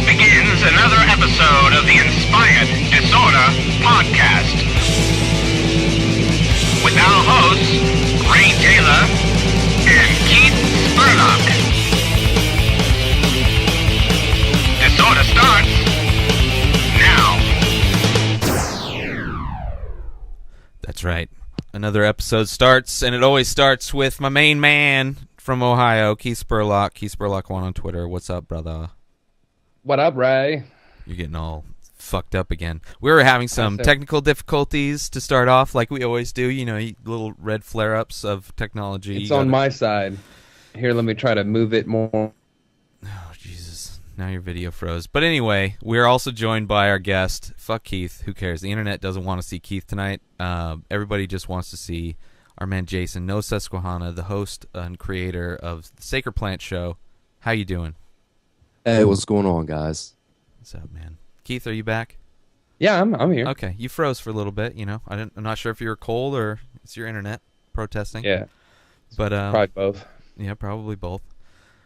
begins another episode of the Inspired Disorder Podcast. With our hosts, Ray Taylor and Keith Spurlock. Disorder starts now. That's right. Another episode starts, and it always starts with my main man from Ohio, Keith Spurlock. Keith Spurlock 1 on Twitter. What's up, brother? What up, Ray? You're getting all fucked up again. We were having some technical difficulties to start off, like we always do. You know, little red flare-ups of technology. It's on my side. Here, let me try to move it more. Oh, Jesus. Now your video froze. But anyway, we're also joined by our guest. Fuck Keith. Who cares? The internet doesn't want to see Keith tonight. Everybody just wants to see our man Jason, No Susquehanna, the host and creator of the Sacred Plant Show. How you doing? Hey, what's going on, guys? What's up, man? Keith, are you back? Yeah, I'm here. Okay, you froze for a little bit. You know, I'm not sure if you were cold or it's your internet protesting. Yeah, but probably both. Yeah, probably both.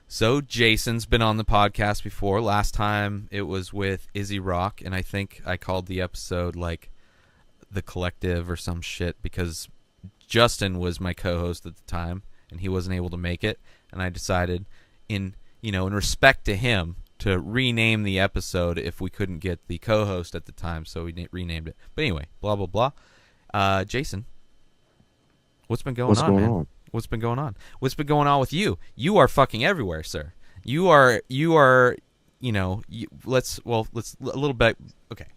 So Jason's been on the podcast before. Last time it was with Izzy Rock, and I think I called the episode like The Collective or some shit because Justin was my co-host at the time, and he wasn't able to make it, and I decided in respect to him, to rename the episode if we couldn't get the co-host at the time, so we renamed it. But anyway, blah, blah, blah. Jason, what's been going on, man? What's been going on? What's been going on with you? You are fucking everywhere, sir. You are, let's a little bit, okay.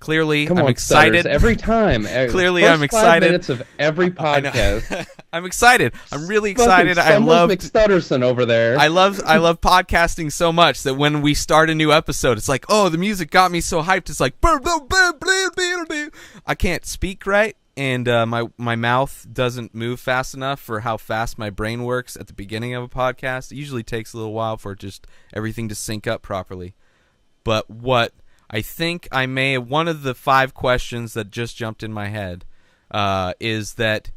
Clearly, I'm excited. Stutters, every time. Clearly, I'm excited. 5 minutes of every podcast. I'm excited. I'm really excited. I love McStutterson over there. I love podcasting so much that when we start a new episode, it's like, oh, the music got me so hyped. It's like, I can't speak right, and my mouth doesn't move fast enough for how fast my brain works at the beginning of a podcast. It usually takes a little while for just everything to sync up properly. But what I think one of the 5 questions that just jumped in my head is that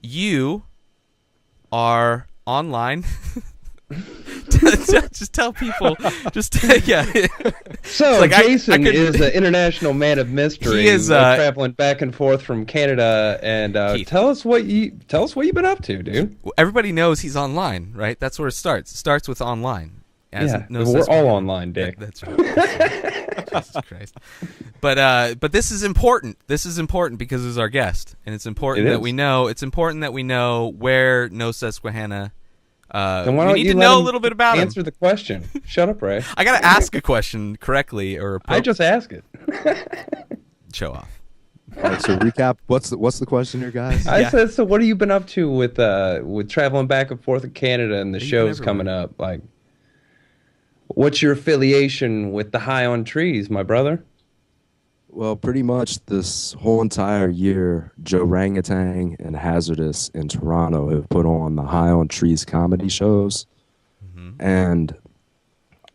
you are online. Just tell people. Yeah. So like Jason is an international man of mystery. He is traveling back and forth from Canada. And tell us what you've been up to, dude. Everybody knows he's online, right? That's where it starts. It starts with online. We're all online, Dick. That's right. Jesus Christ. But this is important. This is important because it's our guest, and it's important that we know. It's important that we know where No Susquehanna. We need to know a little bit about him. Answer the question. Shut up, Ray. I gotta ask a question correctly, or I just ask it. Show off. All right, so recap. What's the question here, guys? I said, so what have you been up to with traveling back and forth in Canada and the shows coming up? Like, what's your affiliation with the High on Trees, my brother? Well, pretty much this whole entire year, Joe Rangatang and Hazardous in Toronto have put on the High on Trees comedy shows. Mm-hmm. And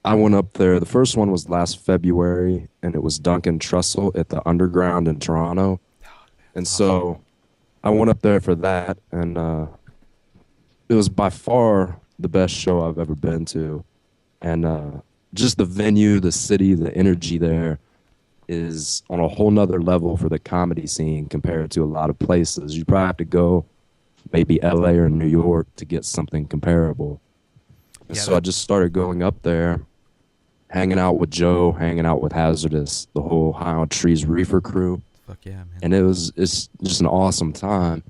I went up there. The first one was last February, and it was Duncan Trussell at the Underground in Toronto. And so I went up there for that, and it was by far the best show I've ever been to. And just the venue, the city, the energy there is on a whole nother level for the comedy scene compared to a lot of places. You probably have to go maybe LA or New York to get something comparable. And so I just started going up there, hanging out with Joe, hanging out with Hazardous, the whole High on Trees Reefer crew. Fuck yeah, man. And it's just an awesome time.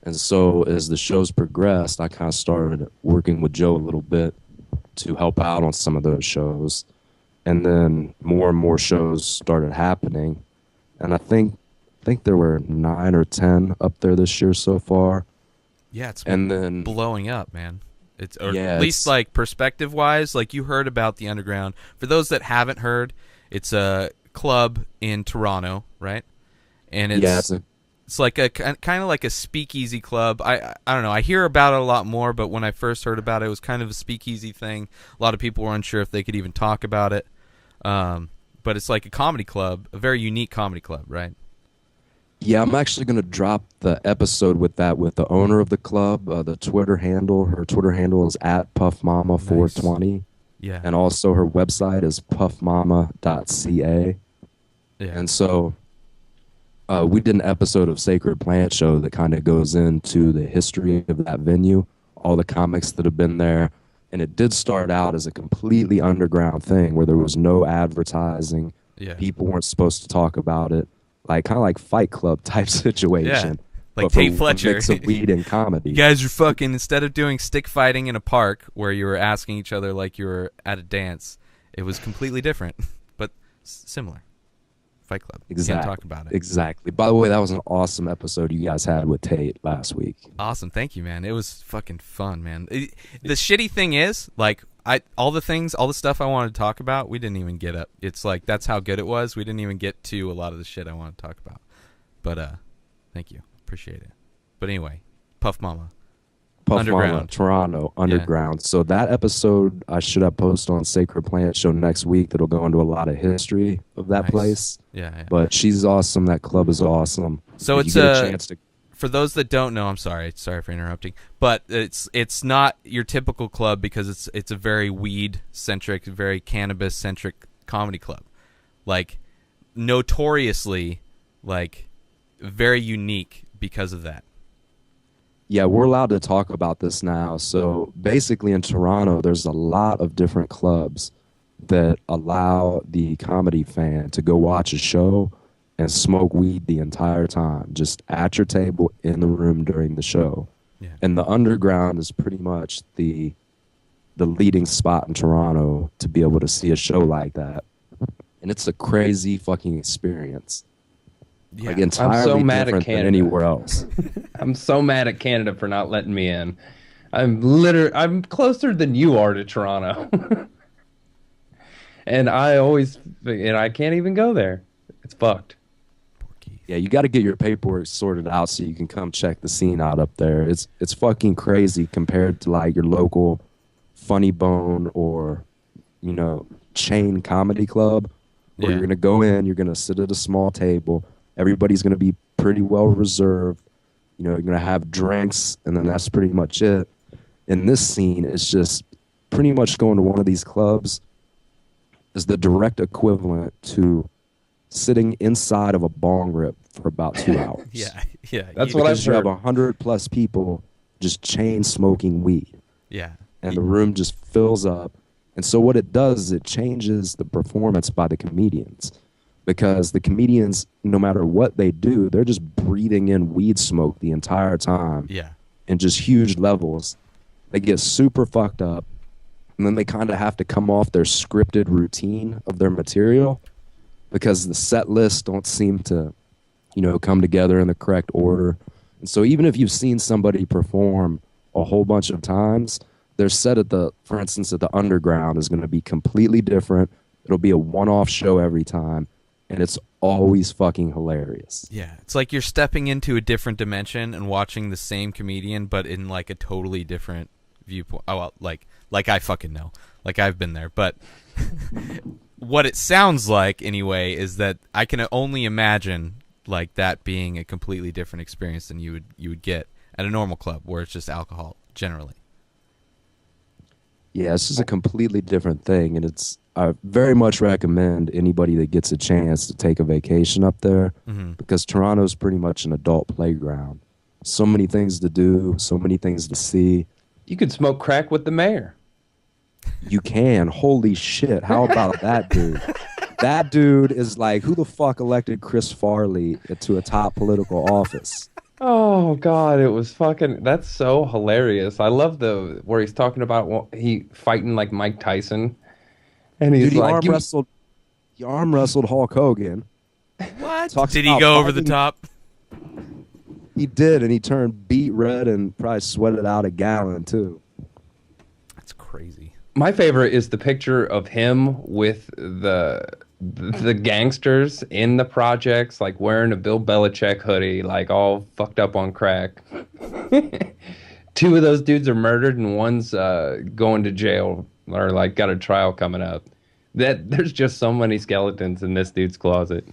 And so as the shows progressed, I kind of started working with Joe a little bit to help out on some of those shows. And then more and more shows started happening. And I think there were 9 or 10 up there this year so far. Yeah, it's been blowing up, man. At least like perspective wise, like you heard about the Underground. For those that haven't heard, it's a club in Toronto, right? And it's like a kind of like a speakeasy club. I don't know. I hear about it a lot more, but when I first heard about it, it was kind of a speakeasy thing. A lot of people were unsure if they could even talk about it. But it's like a comedy club, a very unique comedy club, right? Yeah, I'm actually going to drop the episode with the owner of the club, the Twitter handle. Her Twitter handle is @PuffMama420. Yeah. And also her website is puffmama.ca. Yeah. And so we did an episode of Sacred Plant Show that kind of goes into the history of that venue, all the comics that have been there. And it did start out as a completely underground thing where there was no advertising. Yeah. People weren't supposed to talk about it. Like kind of like Fight Club type situation. Like but for Tate Fletcher. A mix of weed and comedy. You guys are fucking, instead of doing stick fighting in a park where you were asking each other like you were at a dance, it was completely different, but similar. Fight Club. Exactly. You can't talk about it. Exactly. By the way, that was an awesome episode you guys had with Tate last week. Awesome. Thank you, man. It was fucking fun, man. The shitty thing is, like, all the stuff I wanted to talk about, we didn't even get up. It's like, that's how good it was. We didn't even get to a lot of the shit I wanted to talk about. But, thank you. Appreciate it. But anyway, Puff Mama. Puff Underground. Mama, Toronto, Underground. Yeah. So that episode I should have posted on Sacred Plant Show next week that'll go into a lot of history of that place. Yeah. But she's awesome. That club is awesome. So if it's you get a chance to... For those that don't know, I'm sorry for interrupting, but it's not your typical club because it's a very weed centric, very cannabis centric comedy club, like notoriously, like very unique because of that. Yeah, we're allowed to talk about this now. So basically in Toronto, there's a lot of different clubs that allow the comedy fan to go watch a show and smoke weed the entire time, just at your table in the room during the show. Yeah. And the Underground is pretty much the leading spot in Toronto to be able to see a show like that. And it's a crazy fucking experience. Yeah. Like entirely I'm so mad different at Canada. than anywhere else. I'm so mad at Canada for not letting me in. I'm closer than you are to Toronto. And I can't even go there. It's fucked. Yeah, you got to get your paperwork sorted out so you can come check the scene out up there. It's fucking crazy compared to like your local Funny Bone or, you know, chain comedy club where you're going to go in, you're going to sit at a small table. Everybody's going to be pretty well reserved. You know, you're going to have drinks, and then that's pretty much it. In this scene, it's just pretty much going to one of these clubs is the direct equivalent to sitting inside of a bong rip for about 2 hours. Yeah. That's what I've heard. You have 100+ people just chain smoking weed. Yeah. And the room just fills up. And so what it does is it changes the performance by the comedians. Because the comedians, no matter what they do, they're just breathing in weed smoke the entire time. Yeah. In just huge levels. They get super fucked up. And then they kind of have to come off their scripted routine of their material because the set lists don't seem to, you know, come together in the correct order. And so even if you've seen somebody perform a whole bunch of times, their set for instance, at the Underground is going to be completely different. It'll be a one-off show every time. And it's always fucking hilarious. Yeah, it's like you're stepping into a different dimension and watching the same comedian, but in like a totally different viewpoint. Oh, well, like I fucking know, like I've been there. But what it sounds like, anyway, is that I can only imagine like that being a completely different experience than you would get at a normal club where it's just alcohol generally. Yeah, it's just a completely different thing, and I very much recommend anybody that gets a chance to take a vacation up there because Toronto's pretty much an adult playground. So many things to do, so many things to see. You could smoke crack with the mayor. You can. Holy shit. How about that dude? That dude is like, who the fuck elected Chris Farley to a top political office? Oh God, it was fucking. That's so hilarious. I love where he's talking about he fighting like Mike Tyson, and he's dude, like, he arm wrestled Hulk Hogan. What? Did he go over the top? He did, and he turned beet red and probably sweated out a gallon too. That's crazy. My favorite is the picture of him with the gangsters in the projects, like wearing a Bill Belichick hoodie, like all fucked up on crack. 2 of those dudes are murdered, and one's going to jail or like got a trial coming up. There's just so many skeletons in this dude's closet.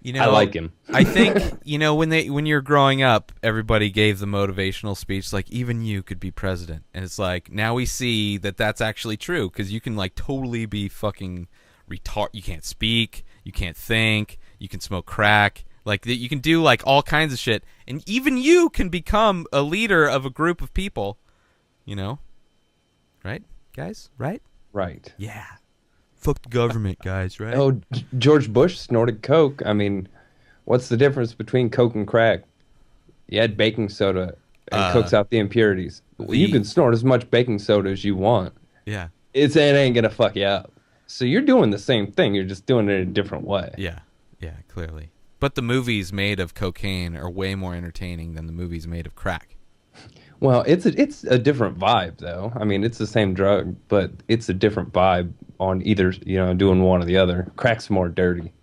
You know, I like him. I think, when you're growing up, everybody gave the motivational speech like, even you could be president. And it's like, now we see that that's actually true, because you can like totally be fucking retard. You can't speak, you can't think, you can smoke crack, like you can do like all kinds of shit, and even you can become a leader of a group of people, right, guys? Right? Right. Yeah. Fuck the government, guys, right? Oh, George Bush snorted coke. I mean, what's the difference between coke and crack? You add baking soda and cooks out the impurities. You can snort as much baking soda as you want. Yeah. It ain't gonna fuck you up. So you're doing the same thing. You're just doing it a different way. Yeah, clearly. But the movies made of cocaine are way more entertaining than the movies made of crack. Well, it's a different vibe, though. I mean, it's the same drug, but it's a different vibe on either, doing one or the other. Crack's more dirty.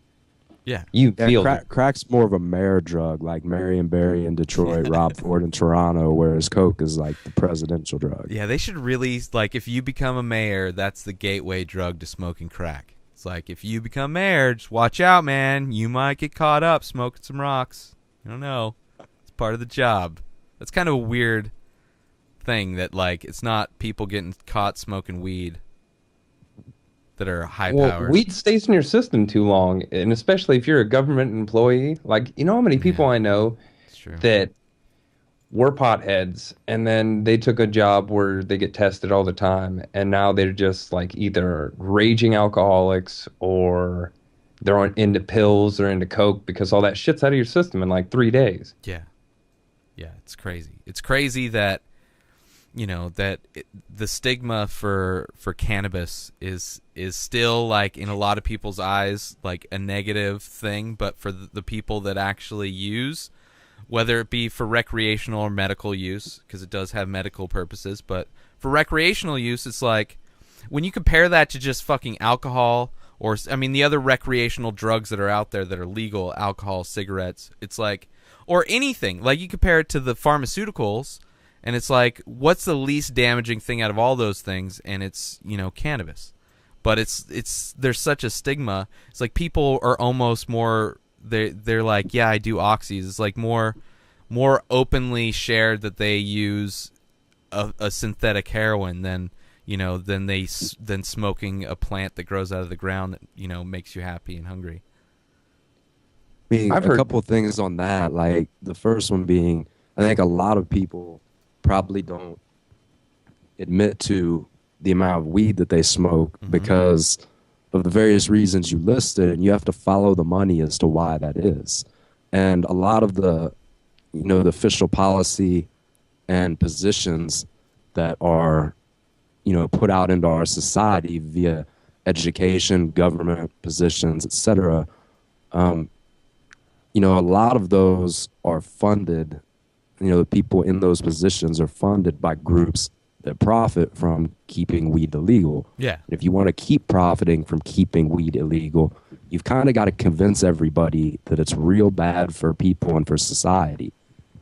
Yeah. You feel it. Crack's more of a mayor drug, like Marion Barry in Detroit, Rob Ford in Toronto, whereas coke is like the presidential drug. Yeah, they should really, like, if you become a mayor, that's the gateway drug to smoking crack. It's like, if you become mayor, just watch out, man. You might get caught up smoking some rocks. I don't know. It's part of the job. That's kind of a weird thing that, like, it's not people getting caught smoking weed that are high powered. Weed stays in your system too long, and especially if you're a government employee. Like, you know how many people I know that were potheads, and then they took a job where they get tested all the time, and now they're just like either raging alcoholics or they're into pills or into coke because all that shit's out of your system in like 3 days. Yeah, it's crazy. It's crazy that the stigma for cannabis is still, like, in a lot of people's eyes, like a negative thing, but for the people that actually use, whether it be for recreational or medical use, because it does have medical purposes, but for recreational use, it's like, when you compare that to just fucking alcohol, or, I mean, the other recreational drugs that are out there that are legal, alcohol, cigarettes, it's like, or anything, like, you compare it to the pharmaceuticals, and it's like, what's the least damaging thing out of all those things? And it's, cannabis. But there's such a stigma. It's like people are almost more, they're like, yeah, I do oxys. It's like more openly shared that they use a synthetic heroin than smoking a plant that grows out of the ground that, makes you happy and hungry. I mean, I've heard a couple of things on that. Like, the first one being, I think a lot of people probably don't admit to the amount of weed that they smoke because of the various reasons you listed, and you have to follow the money as to why that is. And a lot of the official policy and positions that are put out into our society via education, government positions, etc. A lot of those are funded. The people in those positions are funded by groups that profit from keeping weed illegal. Yeah. And if you want to keep profiting from keeping weed illegal, you've kind of got to convince everybody that it's real bad for people and for society,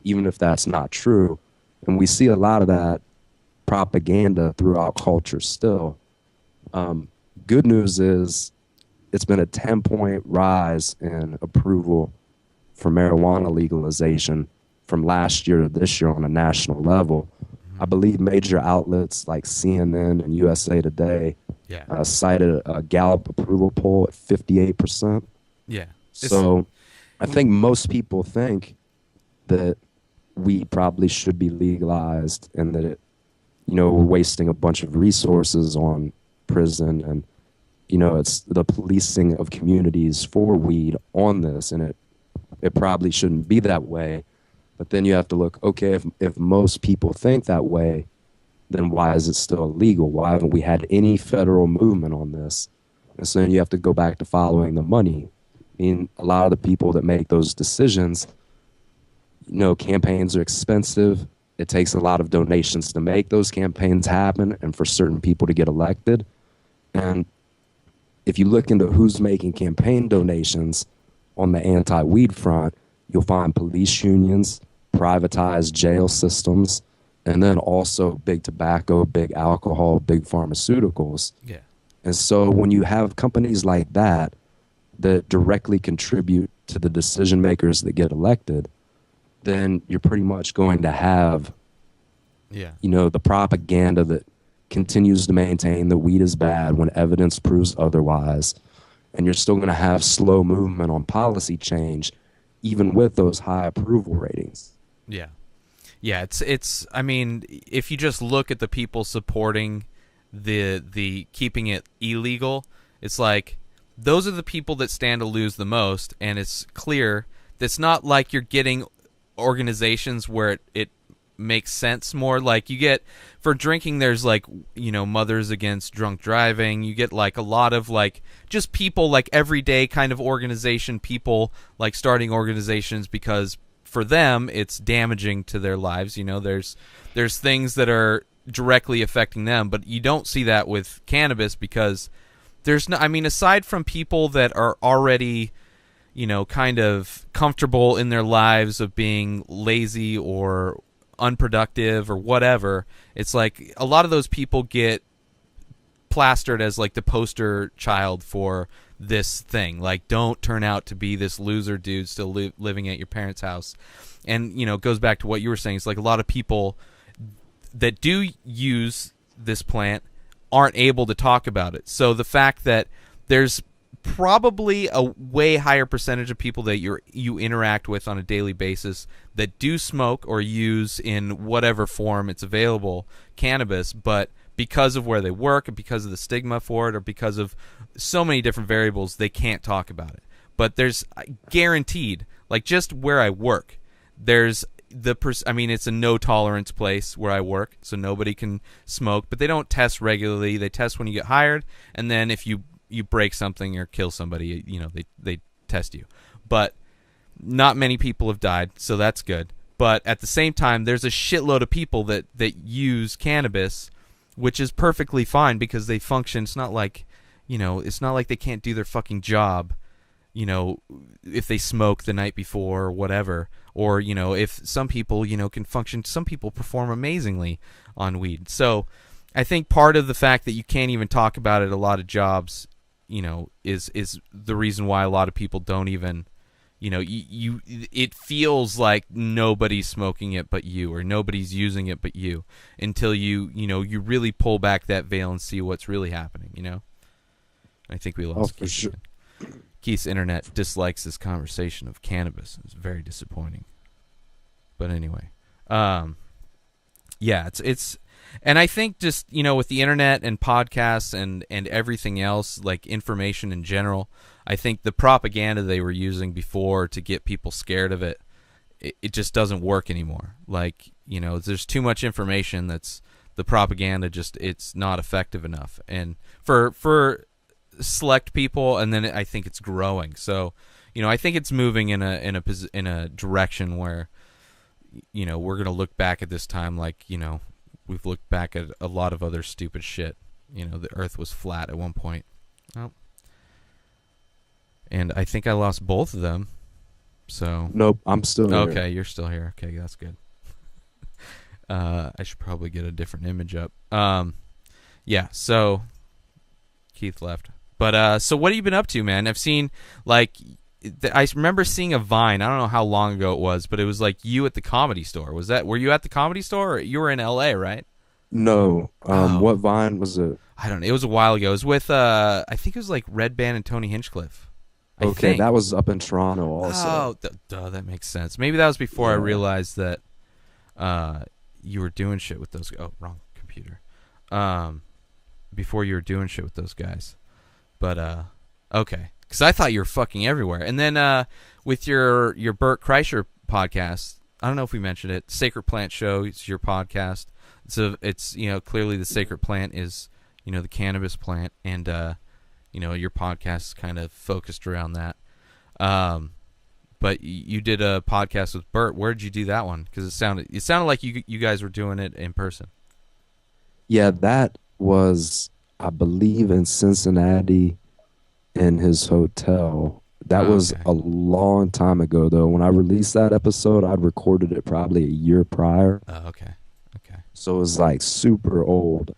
even if that's not true. And we see a lot of that propaganda throughout culture still. Good news is it's been a 10-point rise in approval for marijuana legalization from last year to this year on a national level. I believe major outlets like CNN and USA Today cited a Gallup approval poll at 58%. Yeah. So I think most people think that weed probably should be legalized and that we're wasting a bunch of resources on prison and, it's the policing of communities for weed on this, and it probably shouldn't be that way. But then you have to look, okay, if most people think that way, then why is it still illegal? Why haven't we had any federal movement on this? And so then you have to go back to following the money. I mean, a lot of the people that make those decisions, campaigns are expensive. It takes a lot of donations to make those campaigns happen and for certain people to get elected. And if you look into who's making campaign donations on the anti-weed front, you'll find police unions, privatized jail systems, and then also big tobacco, big alcohol, big pharmaceuticals. Yeah. And so when you have companies like that that directly contribute to the decision makers that get elected, then you're pretty much going to have, Yeah. the propaganda that continues to maintain that weed is bad when evidence proves otherwise. And you're still going to have slow movement on policy change, even with those high approval ratings. Yeah. Yeah, it's I mean, if you just look at the people supporting the keeping it illegal, it's like those are the people that stand to lose the most, and it's clear that's not like you're getting organizations where it makes sense more. Like you get for drinking, there's like, Mothers Against Drunk Driving. You get like a lot of like just people like everyday kind of organization people like starting organizations because for them it's damaging to their lives. There's things that are directly affecting them, but you don't see that with cannabis because there's no, I mean, aside from people that are already kind of comfortable in their lives of being lazy or unproductive or whatever, it's like a lot of those people get plastered as like the poster child for this thing. Like, don't turn out to be this loser dude still living at your parents' house. And, it goes back to what you were saying. It's like a lot of people that do use this plant aren't able to talk about it. So the fact that there's probably a way higher percentage of people that you interact with on a daily basis that do smoke or use in whatever form it's available cannabis, but because of where they work and because of the stigma for it or because of so many different variables, they can't talk about it. But there's guaranteed, like just where I work, there's it's a no tolerance place where I work, so nobody can smoke, but they don't test regularly. They test when you get hired, and then if you break something or kill somebody, they test you. But not many people have died, so that's good. But at the same time, there's a shitload of people that use cannabis, which is perfectly fine because they function. It's not like, it's not like they can't do their fucking job, if they smoke the night before or whatever. Or, if some people, can function. Some people perform amazingly on weed. So I think part of the fact that you can't even talk about it at a lot of jobs, is the reason why a lot of people don't even, it feels like nobody's smoking it but you, or nobody's using it but you, until you really pull back that veil and see what's really happening, I think we lost for sure. Keith's internet dislikes this conversation of cannabis. It's very disappointing. But anyway, yeah, it's and I think just, with the internet and podcasts and everything else, like information in general, I think the propaganda they were using before to get people scared of it, it just doesn't work anymore. Like, there's too much information that's the propaganda just, it's not effective enough. And for select people, and then I think it's growing. So, I think it's moving in a direction where, we're going to look back at this time like, we've looked back at a lot of other stupid shit. The earth was flat at one point. Oh. And I think I lost both of them. So Nope, I'm still here. Okay, you're still here. Okay, that's good. I should probably get a different image up. Yeah, so Keith left. But so what have you been up to, man? I've seen, like, I remember seeing a Vine. I don't know how long ago it was, but it was like you at the Comedy Store. Were you at the Comedy Store? Or you were in L.A., right? No. What Vine was it? I don't know. It was a while ago. It was with, I think it was like Red Band and Tony Hinchcliffe. Okay, that was up in Toronto also. Oh, duh, that makes sense. Maybe that was before I realized that you were doing shit with those. Oh, wrong computer. Before you were doing shit with those guys. But, okay. Because I thought you were fucking everywhere. And then with your Bert Kreischer podcast, I don't know if we mentioned it, Sacred Plant Show, it's your podcast. It's clearly the Sacred Plant is, the cannabis plant. And, your podcast is kind of focused around that. But you did a podcast with Bert. Where did you do that one? Because it sounded like you guys were doing it in person. Yeah, that was, I believe, in Cincinnati in his hotel. That was a long time ago, though. When I released that episode, I'd recorded it probably a year prior. Oh, okay. So it was like super old.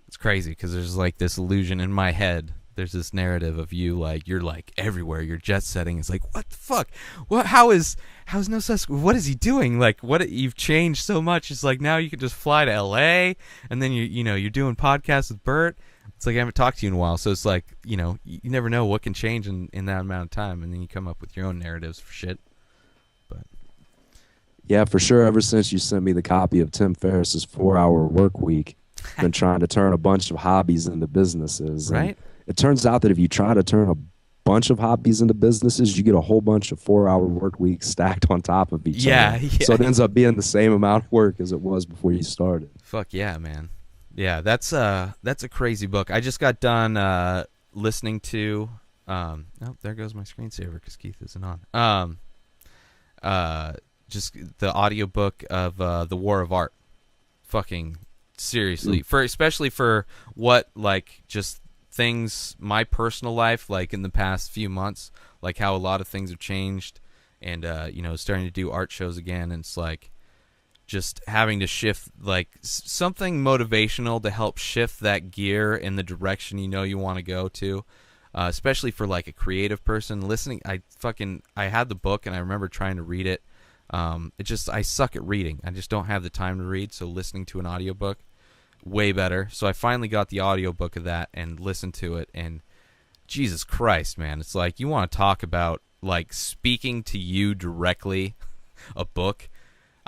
It's crazy because there's like this illusion in my head there's this narrative of you like you're like everywhere, you're jet setting. It's like, what the fuck? How's No Sus? What is he doing? Like, what, you've changed so much. It's like now you can just fly to LA, and then you're doing podcasts with Bert. It's like I haven't talked to you in a while, so it's like, you never know what can change in that amount of time, and then you come up with your own narratives for shit. But Yeah, for sure. Ever since you sent me the copy of Tim Ferriss's 4-Hour Work Week, I've been trying to turn a bunch of hobbies into businesses. Right. And it turns out that if you try to turn a bunch of hobbies into businesses, you get a whole bunch of 4-hour work weeks stacked on top of each other. Yeah. So it ends up being the same amount of work as it was before you started. Fuck yeah, man. Yeah, that's a crazy book. I just got done listening to oh, there goes my screensaver because Keith isn't on. Just the audiobook of The War of Art. Fucking seriously. Especially for what, like, just things, my personal life, like in the past few months, like how a lot of things have changed, and starting to do art shows again, and it's like just having to shift, like, something motivational to help shift that gear in the direction you want to go to, especially for like a creative person listening. I had the book and I remember trying to read it. I suck at reading. I just don't have the time to read, so listening to an audiobook, way better. So I finally got the audiobook of that and listened to it, and Jesus Christ, man, it's like, you want to talk about like speaking to you directly, a book.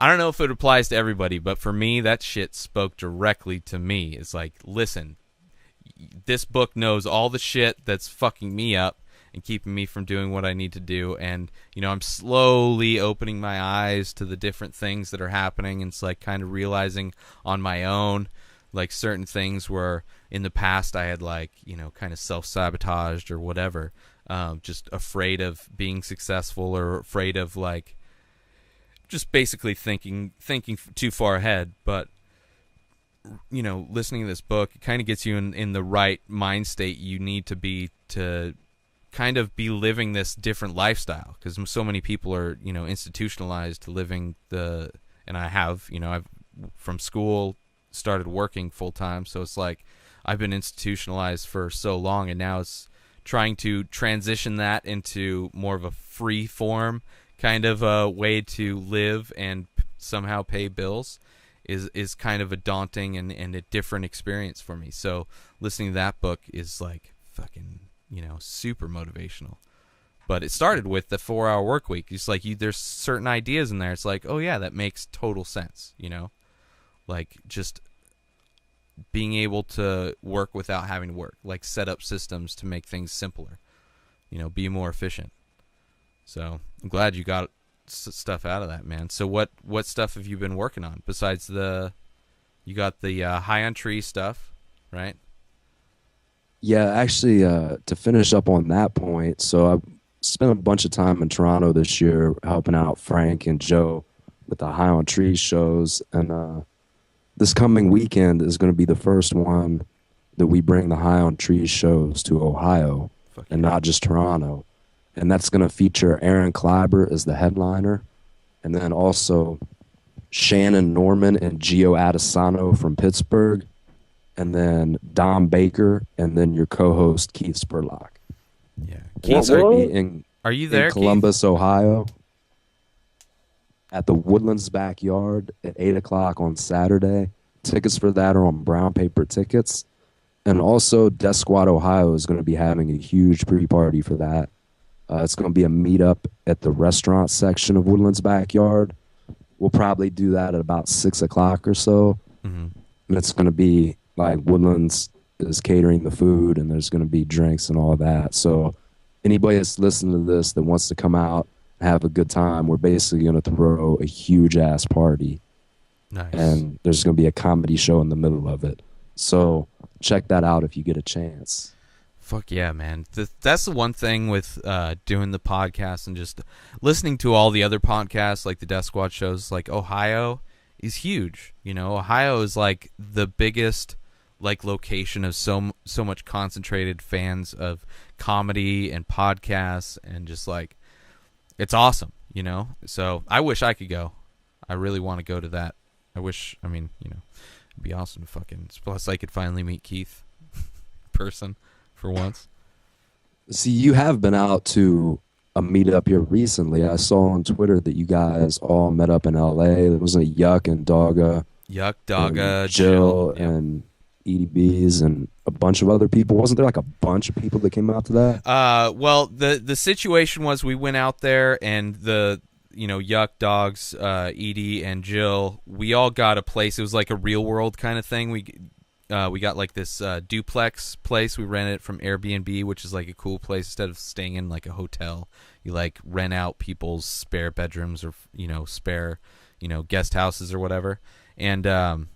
I don't know if it applies to everybody, but for me, that shit spoke directly to me. It's like, listen, this book knows all the shit that's fucking me up and keeping me from doing what I need to do, and I'm slowly opening my eyes to the different things that are happening, and it's like kind of realizing on my own, like, certain things where in the past I had, like, kind of self-sabotaged or whatever, just afraid of being successful, or afraid of, like, just basically thinking too far ahead. But listening to this book, it kind of gets you in the right mind state you need to be to kind of be living this different lifestyle, because so many people are institutionalized to living and I've from school started working full time, so it's like I've been institutionalized for so long, and now it's trying to transition that into more of a free form kind of a way to live and somehow pay bills is kind of a daunting and a different experience for me. So listening to that book is like fucking super motivational. But it started with the 4-hour work week. It's like there's certain ideas in there. It's like, oh yeah, that makes total sense. Like just being able to work without having to work, like set up systems to make things simpler, be more efficient. So I'm glad you got stuff out of that, man. So what stuff have you been working on besides you got the High on Tree stuff, right? Yeah, actually, to finish up on that point, so I spent a bunch of time in Toronto this year helping out Frank and Joe with the High on Tree shows, and this coming weekend is going to be the first one that we bring the High on Tree shows to Ohio, and not just Toronto. And that's going to feature Aaron Kleiber as the headliner, and then also Shannon Norman and Gio Adesano from Pittsburgh, and then Dom Baker, and then your co-host Keith Spurlock. Yeah, Keith, are you there, in Columbus, Keith? Ohio, at the Woodlands Backyard at 8 o'clock on Saturday. Tickets for that are on Brown Paper Tickets. And also, Death Squad Ohio is going to be having a huge pre-party for that. It's going to be a meetup at the restaurant section of Woodlands Backyard. We'll probably do that at about 6 o'clock or so. Mm-hmm. And it's going to be like Woodlands is catering the food, and there's going to be drinks and all that. So anybody that's listening to this that wants to come out and have a good time, we're basically going to throw a huge-ass party. Nice. And there's going to be a comedy show in the middle of it. So check that out if you get a chance. Fuck yeah, man. That's the one thing with doing the podcast and just listening to all the other podcasts, like the Death Squad shows. Like, Ohio is huge. Ohio is like the biggest like location of so much concentrated fans of comedy and podcasts, and just like it's awesome. So I wish I could go. I really want to go to that. It'd be awesome to fucking. Plus, I could finally meet Keith in person for once. See, you have been out to a meetup here recently. I saw on Twitter that you guys all met up in LA. It was a Yuck and Dogga Yuck, and Dogga, Jill Jill. Yep. and EDBs and a bunch of other people. Wasn't there like a bunch of people that came out to that? Well, the situation was we went out there and the Yuck Dogs, Edie and Jill, we all got a place. It was like a real world kind of thing. We got like this duplex place. We rented it from Airbnb, which is like a cool place. Instead of staying in like a hotel, you like rent out people's spare bedrooms or spare guest houses or whatever. And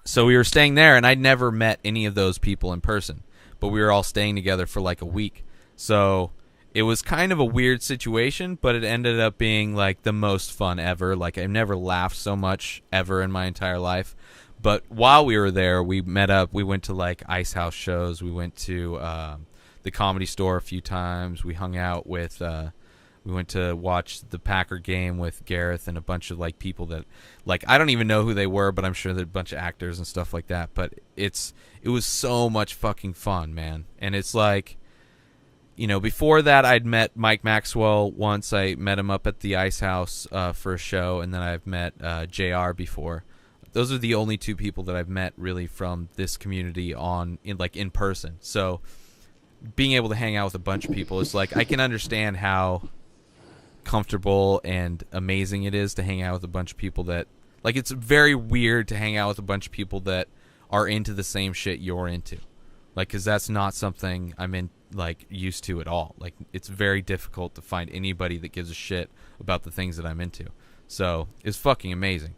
so we were staying there, and I'd never met any of those people in person, but we were all staying together for like a week. So it was kind of a weird situation, but it ended up being like the most fun ever. Like I've never laughed so much ever in my entire life. But while we were there, we met up. We went to like Ice House shows. We went to the Comedy Store a few times. We hung out with. We went to watch the Packer game with Gareth and a bunch of like people that, like, I don't even know who they were, but I'm sure they're a bunch of actors and stuff like that. But it was so much fucking fun, man. And it's like, before that I'd met Mike Maxwell once. I met him up at the Ice House for a show, and then I've met JR before. Those are the only two people that I've met really from this community in person. So being able to hang out with a bunch of people is like, I can understand how comfortable and amazing it is to hang out with a bunch of people that, like, it's very weird to hang out with a bunch of people that are into the same shit you're into, like, because that's not something I'm used to at all. Like, it's very difficult to find anybody that gives a shit about the things that I'm into. So it's fucking amazing.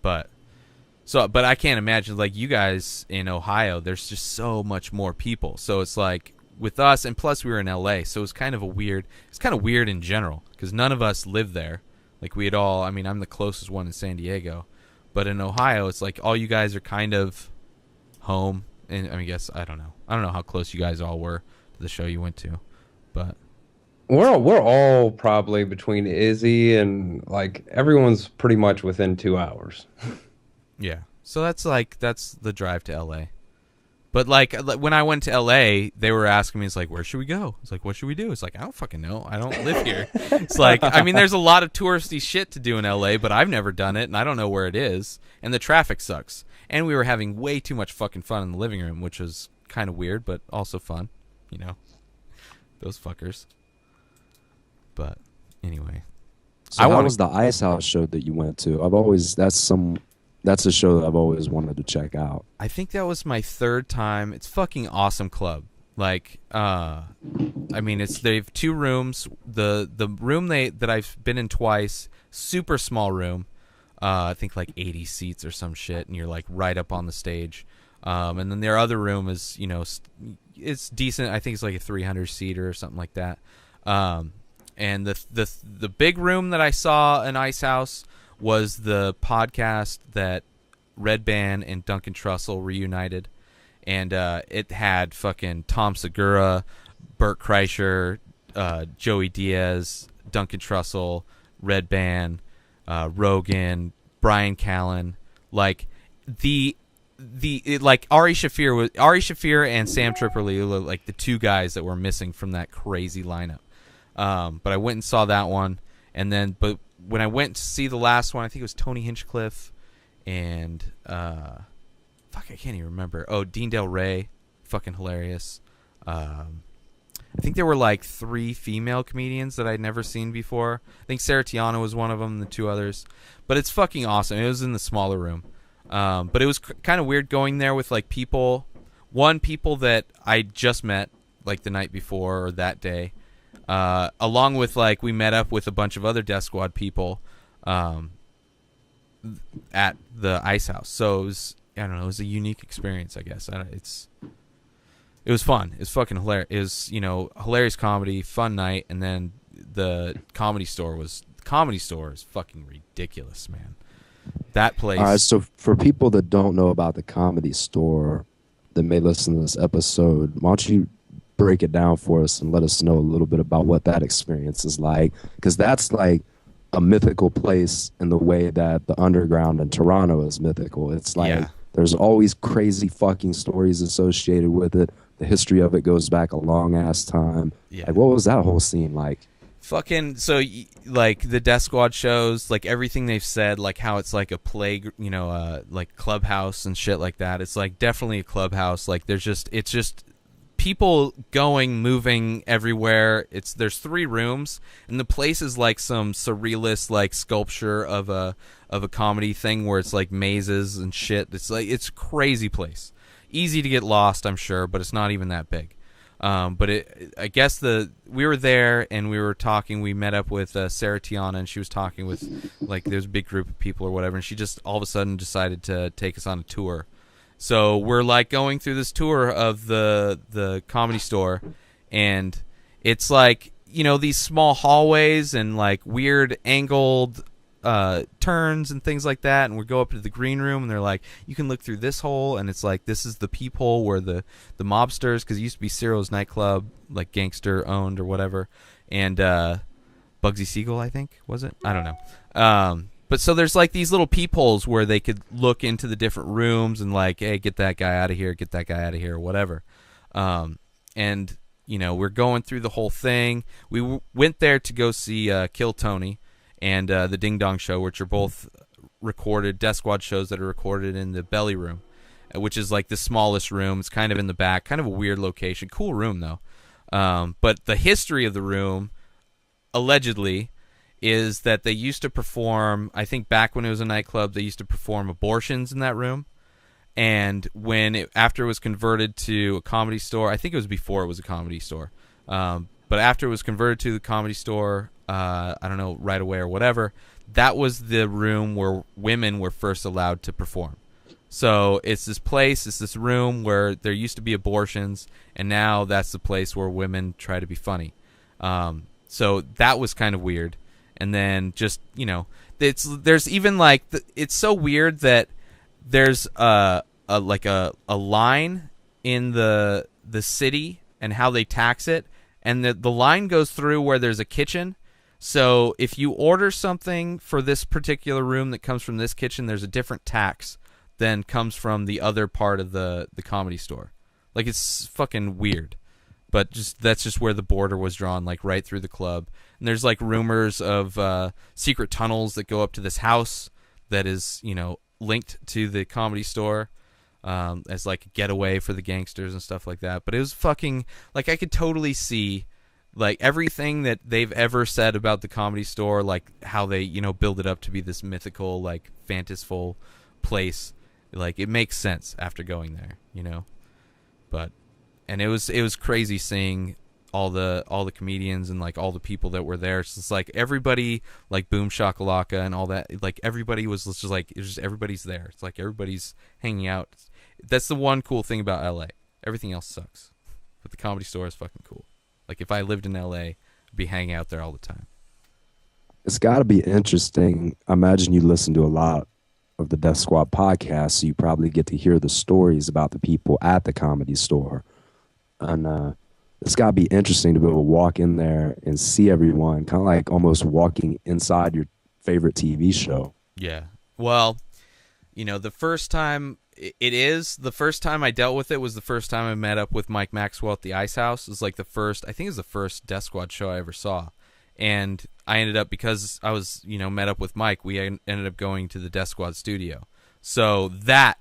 But I can't imagine, like, you guys in Ohio, there's just so much more people. So it's like with us, and plus we were in LA, so it's kind of weird in general because none of us live there. Like, we had all, I mean, I'm the closest one in San Diego, but in Ohio, it's like all you guys are kind of home. And I guess I don't know how close you guys all were to the show you went to, but We're all probably between Izzy and, like, everyone's pretty much within 2 hours. yeah. So that's the drive to LA. But like when I went to LA, they were asking me, it's like, where should we go? It's like, what should we do? It's like, I don't fucking know. I don't live here. It's like, I mean, there's a lot of touristy shit to do in LA, but I've never done it, and I don't know where it is. And the traffic sucks. And we were having way too much fucking fun in the living room, which was kind of weird, but also fun. Those fuckers. But anyway. So how was the Ice House show that you went to? That's a show that I've always wanted to check out. I think that was my third time. It's fucking awesome club. Like, I mean, they've 2 rooms. The room that I've been in twice, super small room. I think like 80 seats or some shit, and you're like right up on the stage. And then their other room is, it's decent. I think it's like a 300 seater or something like that. And the big room that I saw in Ice House was the podcast that Red Band and Duncan Trussell reunited, and it had fucking Tom Segura, Bert Kreischer, Joey Diaz, Duncan Trussell, Red Band, Rogan, Brian Callen, like like Ari Shaffir and Sam Tripoli were like the 2 guys that were missing from that crazy lineup. But I went and saw that one, and then when I went to see the last one, I think it was Tony Hinchcliffe and I can't even remember. Oh, Dean Del Rey, fucking hilarious. I think there were like 3 female comedians that I'd never seen before. I think Sarah Tiana was one of them, and the 2 others. But it's fucking awesome. It was in the smaller room. But it was kind of weird going there with like people that I just met like the night before or that day. Along with, like, we met up with a bunch of other Death Squad people at the Ice House. So it was, I don't know, it was a unique experience, I guess. It was fun. It was fucking hilarious. It was, hilarious comedy, fun night, and then the Comedy Store is fucking ridiculous, man. That place. All right, so for people that don't know about the Comedy Store that may listen to this episode, why don't you break it down for us and let us know a little bit about what that experience is like, because that's like a mythical place in the way that the underground in Toronto is mythical. It's like there's always crazy fucking stories associated with it. the history of it goes back a long ass time. Yeah. Like, what was that whole scene like? Fucking like the Death Squad shows, like everything they've said, like how it's like a play, like clubhouse and shit like that. It's like definitely a clubhouse. Like it's just people moving everywhere. There's 3 rooms, and the place is like some surrealist like sculpture of a comedy thing where it's like mazes and shit. It's a crazy place. Easy to get lost, I'm sure, but it's not even that big. But I guess we were there and we were talking. We met up with Sarah Tiana, and she was talking with like there's a big group of people or whatever, and she just all of a sudden decided to take us on a tour. So we're like going through this tour of the Comedy Store, and it's like these small hallways and like weird angled turns and things like that, and we go up to the green room, and they're like, you can look through this hole, and it's like this is the peephole where the mobsters, because it used to be Cyril's nightclub, like gangster owned or whatever, and Bugsy Siegel, I think, was it? I don't know. But so there's like these little peepholes where they could look into the different rooms and like, hey, get that guy out of here, get that guy out of here, or whatever. And we're going through the whole thing. We went there to go see Kill Tony and the Ding Dong Show, which are both recorded Death Squad shows that are recorded in the Belly Room, which is like the smallest room. It's kind of in the back, kind of a weird location. Cool room though. But the history of the room, allegedly, is that they used to perform, I think back when it was a nightclub, they used to perform abortions in that room. And after it was converted to a Comedy Store, I think it was before it was a Comedy Store, but after it was converted to the Comedy Store, I don't know, right away or whatever, that was the room where women were first allowed to perform. So it's this room where there used to be abortions, and now that's the place where women try to be funny. So that was kind of weird. And then just, there's even like, it's so weird that there's a line in the city and how they tax it. And the line goes through where there's a kitchen. So if you order something for this particular room that comes from this kitchen, there's a different tax than comes from the other part of the Comedy Store. Like, it's fucking weird. But that's just where the border was drawn, like right through the club. And there's like rumors of secret tunnels that go up to this house that is, linked to the Comedy Store as like a getaway for the gangsters and stuff like that. But it was fucking, like, I could totally see like everything that they've ever said about the Comedy Store, like how they, build it up to be this mythical, like fantasiful place. Like, it makes sense after going there, But and it was crazy seeing all the comedians and like all the people that were there. It's just like everybody, like Boom Shakalaka and all that, like everybody was just like, it's just everybody's there. It's like everybody's hanging out. That's the one cool thing about LA. Everything else sucks, but the Comedy Store is fucking cool. Like, if I lived in LA, I'd be hanging out there all the time. It's got to be interesting. I imagine you listen to a lot of the Death Squad podcast, so you probably get to hear the stories about the people at the Comedy Store. And it's got to be interesting to be able to walk in there and see everyone, kind of like almost walking inside your favorite TV show. Yeah. Well, the first time the first time I dealt with it was the first time I met up with Mike Maxwell at the Ice House. It was like I think it was the first Death Squad show I ever saw. And I ended up, because I was, met up with Mike, we ended up going to the Death Squad studio. So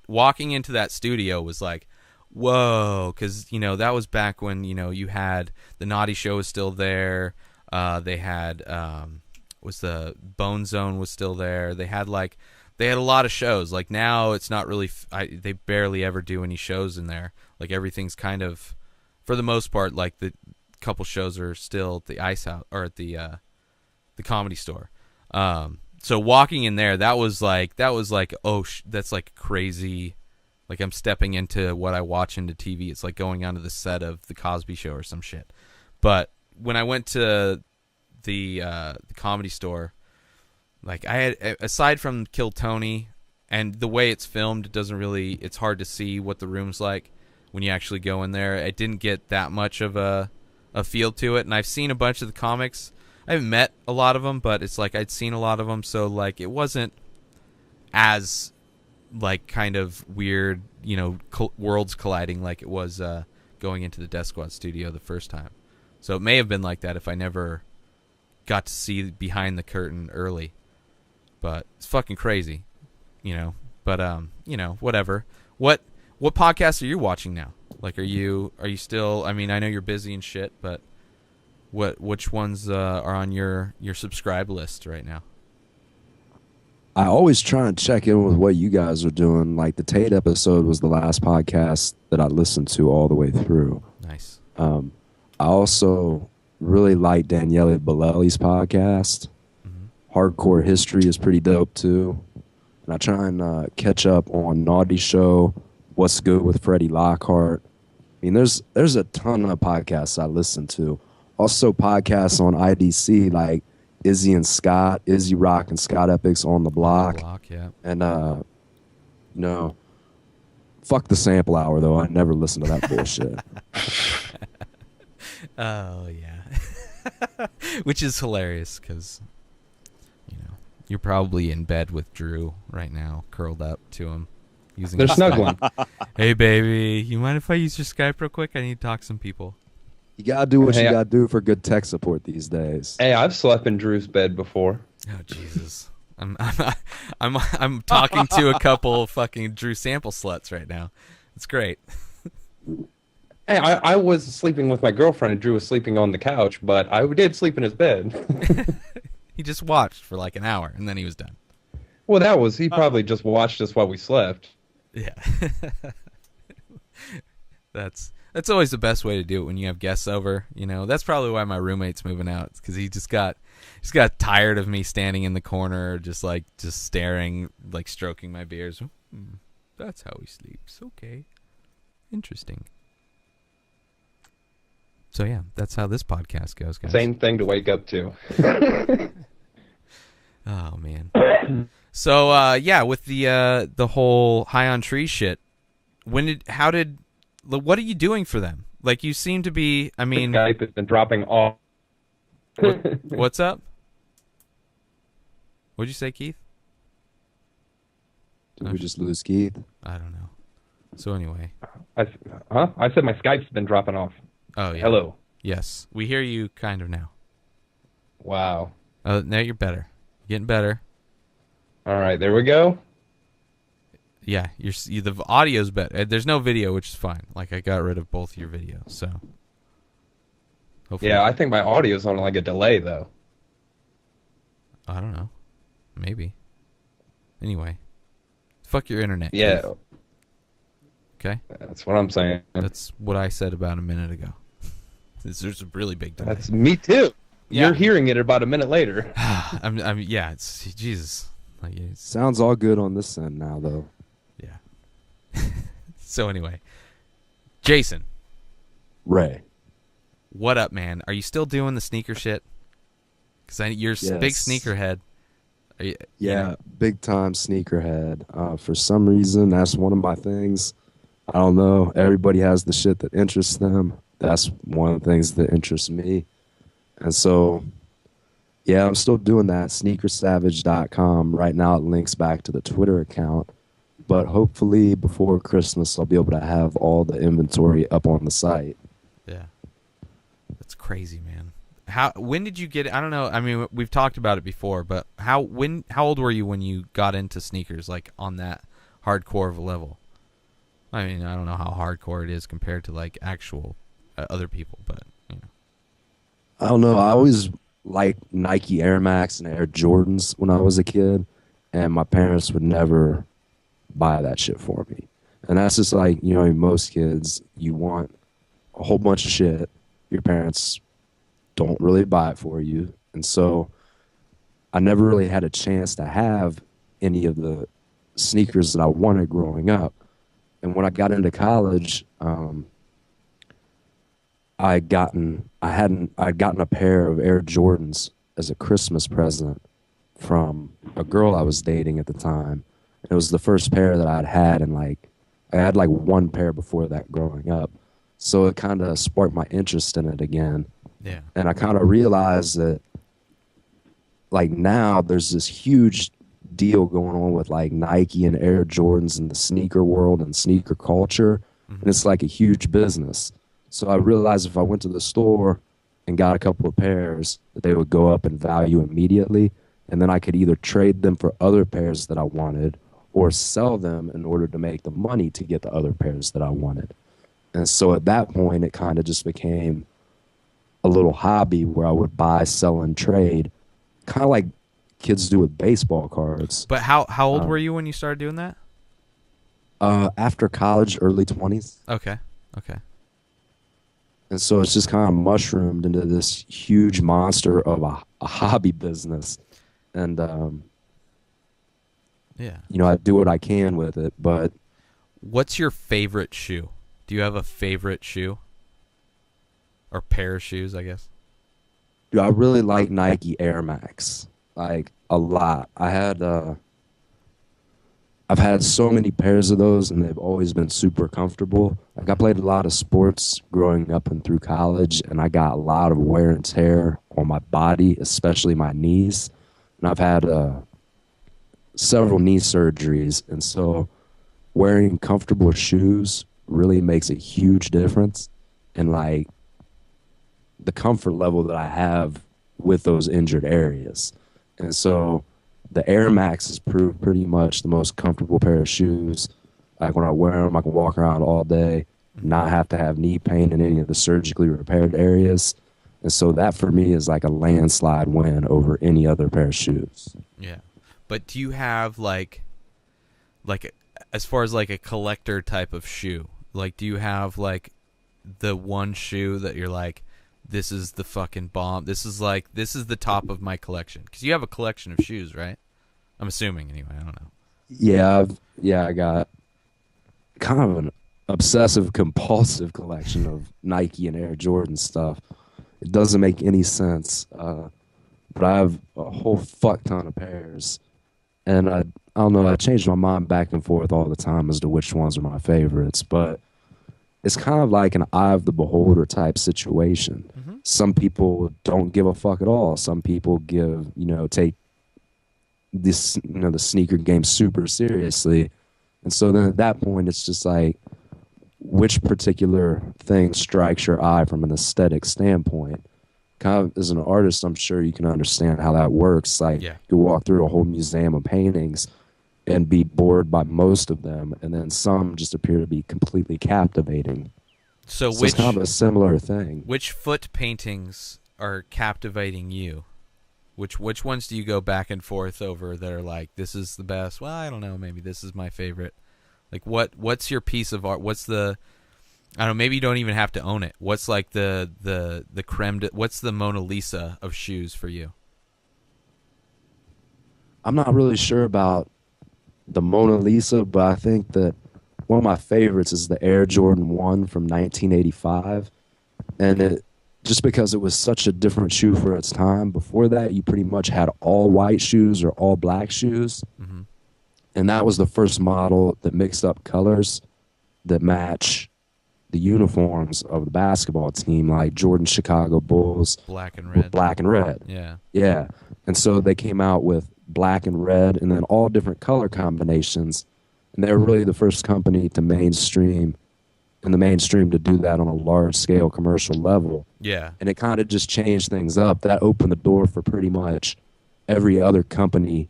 walking into that studio was like, whoa, because that was back when you had the Naughty Show was still there. They had was the Bone Zone was still there. They had a lot of shows. Like, now it's not really. They barely ever do any shows in there. Like, everything's kind of, for the most part, like the couple shows are still at the Ice House or at the Comedy Store. So walking in there, that was like oh, that's like crazy. Like, I'm stepping into what I watch into TV. It's like going onto the set of The Cosby Show or some shit. But when I went to the Comedy Store, like, I had, aside from Kill Tony and the way it's filmed, it's hard to see what the room's like when you actually go in there. It didn't get that much of a feel to it. And I've seen a bunch of the comics. I haven't met a lot of them, but it's like I'd seen a lot of them. So, like, it wasn't as, like, kind of weird, worlds colliding like it was going into the Death Squad studio the first time. So it may have been like that if I never got to see behind the curtain early. But it's fucking crazy, you know. But you know, whatever. What podcasts are you watching now? Like, are you still? I mean, I know you're busy and shit, but which ones are on your subscribe list right now? I always try and check in with what you guys are doing. Like the Tate episode was the last podcast that I listened to all the way through. Nice. I also really like Daniele Bolelli's podcast. Mm-hmm. Hardcore History is pretty dope too. And I try and catch up on Naughty Show, What's Good with Freddie Lockhart. I mean, there's a ton of podcasts I listen to. Also podcasts on IDC like Izzy and Scott, Izzy Rock and Scott Epics on the block. Yeah. And, you know, fuck the sample hour, though. I never listen to that bullshit. Oh, yeah. Which is hilarious because, you know, you're probably in bed with Drew right now, curled up to him. They're snuggling. Hey, baby, you mind if I use your Skype real quick? I need to talk to some people. You gotta do what you gotta do for good tech support these days. Hey, I've slept in Drew's bed before. Oh Jesus, I'm talking to a couple fucking Drew sample sluts right now. It's great. Hey, I was sleeping with my girlfriend and Drew was sleeping on the couch, but I did sleep in his bed. He just watched for like an hour and then he was done. Well, he probably just watched us while we slept. Yeah. That's always the best way to do it when you have guests over. You know, that's probably why my roommate's moving out. It's because he just got tired of me standing in the corner, just staring, like stroking my beers. That's how he sleeps. Okay, interesting. So yeah, that's how this podcast goes, guys. Same thing to wake up to. Oh man. So yeah, with the whole High on Trees shit, what are you doing for them? Like, you seem to be, I mean... Skype has been dropping off. What's up? What'd you say, Keith? Did we just lose Keith? I don't know. So anyway. I said my Skype's been dropping off. Oh, yeah. Hello. Yes. We hear you kind of now. Wow. Now you're better. Getting better. All right, there we go. Yeah, the audio's better. There's no video, which is fine. Like, I got rid of both your videos, so. Hopefully. Yeah, I think my audio's on like a delay, though. I don't know. Maybe. Anyway. Fuck your internet. Yeah. Keith. Okay? That's what I'm saying. That's what I said about a minute ago. There's a really big delay. That's me, too. Yeah. You're hearing it about a minute later. Yeah, it's Jesus. Like, Sounds all good on this end now, though. Yeah. So anyway, Jason. Ray. What up, man? Are you still doing the sneaker shit? Because you're a big sneakerhead. Yeah, big time sneakerhead. For some reason, that's one of my things. I don't know. Everybody has the shit that interests them. That's one of the things that interests me. And so, yeah, I'm still doing that. Sneakersavage.com. Right now, it links back to the Twitter account. But hopefully, before Christmas, I'll be able to have all the inventory up on the site. Yeah. That's crazy, man. When did you get it? I don't know. I mean, we've talked about it before, but how old were you when you got into sneakers, like on that hardcore of a level? I mean, I don't know how hardcore it is compared to like actual other people, but you know. I don't know. I always liked Nike Air Max and Air Jordans when I was a kid, and my parents would never buy that shit for me. And that's just like, you know, most kids, you want a whole bunch of shit. Your parents don't really buy it for you. And so I never really had a chance to have any of the sneakers that I wanted growing up. And when I got into college, I'd gotten a pair of Air Jordans as a Christmas present from a girl I was dating at the time. It was the first pair that I'd had, and I had like one pair before that growing up. So it kind of sparked my interest in it again. Yeah. And I kind of realized that like now there's this huge deal going on with like Nike and Air Jordans in the sneaker world and sneaker culture. Mm-hmm. And it's like a huge business. So I realized if I went to the store and got a couple of pairs, that they would go up in value immediately, and then I could either trade them for other pairs that I wanted or sell them in order to make the money to get the other pairs that I wanted. And so at that point, it kind of just became a little hobby where I would buy, sell, and trade, kind of like kids do with baseball cards. But how old were you when you started doing that? After college, early 20s. Okay. Okay. And so it's just kind of mushroomed into this huge monster of a hobby business. And, Yeah. you know, I do what I can with it. But What's your favorite shoe? Do you have a favorite shoe? Or pair of shoes, I guess? dude, I really like Nike Air Max, like a lot. I've had so many pairs of those, and they've always been super comfortable. Like I played a lot of sports growing up and through college, and I got a lot of wear and tear on my body, especially my knees. And I've had several knee surgeries, and so wearing comfortable shoes really makes a huge difference in like the comfort level that I have with those injured areas. And so the Air Max has proved pretty much the most comfortable pair of shoes. Like when I wear them, I can walk around all day, not have to have knee pain in any of the surgically repaired areas. And so that for me is like a landslide win over any other pair of shoes. Yeah. But do you have like as far as like a collector type of shoe? Like do you have like the one shoe that you're like, this is the fucking bomb. This is the top of my collection. Because you have a collection of shoes, right? I'm assuming anyway. I don't know. Yeah, I got kind of an obsessive compulsive collection of Nike and Air Jordan stuff. It doesn't make any sense. But I have a whole fuck ton of pairs. And I don't know, I change my mind back and forth all the time as to which ones are my favorites. But it's kind of like an eye of the beholder type situation. Mm-hmm. Some people don't give a fuck at all. Some people take this, the sneaker game super seriously. And so then at that point, it's just like, which particular thing strikes your eye from an aesthetic standpoint? Kind of as an artist, I'm sure you can understand how that works. Like you walk through a whole museum of paintings and be bored by most of them, and then some just appear to be completely captivating. So it's kind of a similar thing. Which foot paintings are captivating you? Which ones do you go back and forth over that are like, this is the best? Well, I don't know, maybe this is my favorite. Like what's your piece of art? What's the, I don't know, maybe you don't even have to own it. What's like the creme what's the Mona Lisa of shoes for you? I'm not really sure about the Mona Lisa, but I think that one of my favorites is the Air Jordan 1 from 1985. And it, just because it was such a different shoe for its time. Before that, you pretty much had all white shoes or all black shoes. Mm-hmm. And that was the first model that mixed up colors that match the uniforms of the basketball team, like Jordan Chicago Bulls. Black and red. Black and red. Yeah. Yeah. And so they came out with black and red and then all different color combinations. And they were really the first company to mainstream to do that on a large scale commercial level. Yeah. And it kind of just changed things up. That opened the door for pretty much every other company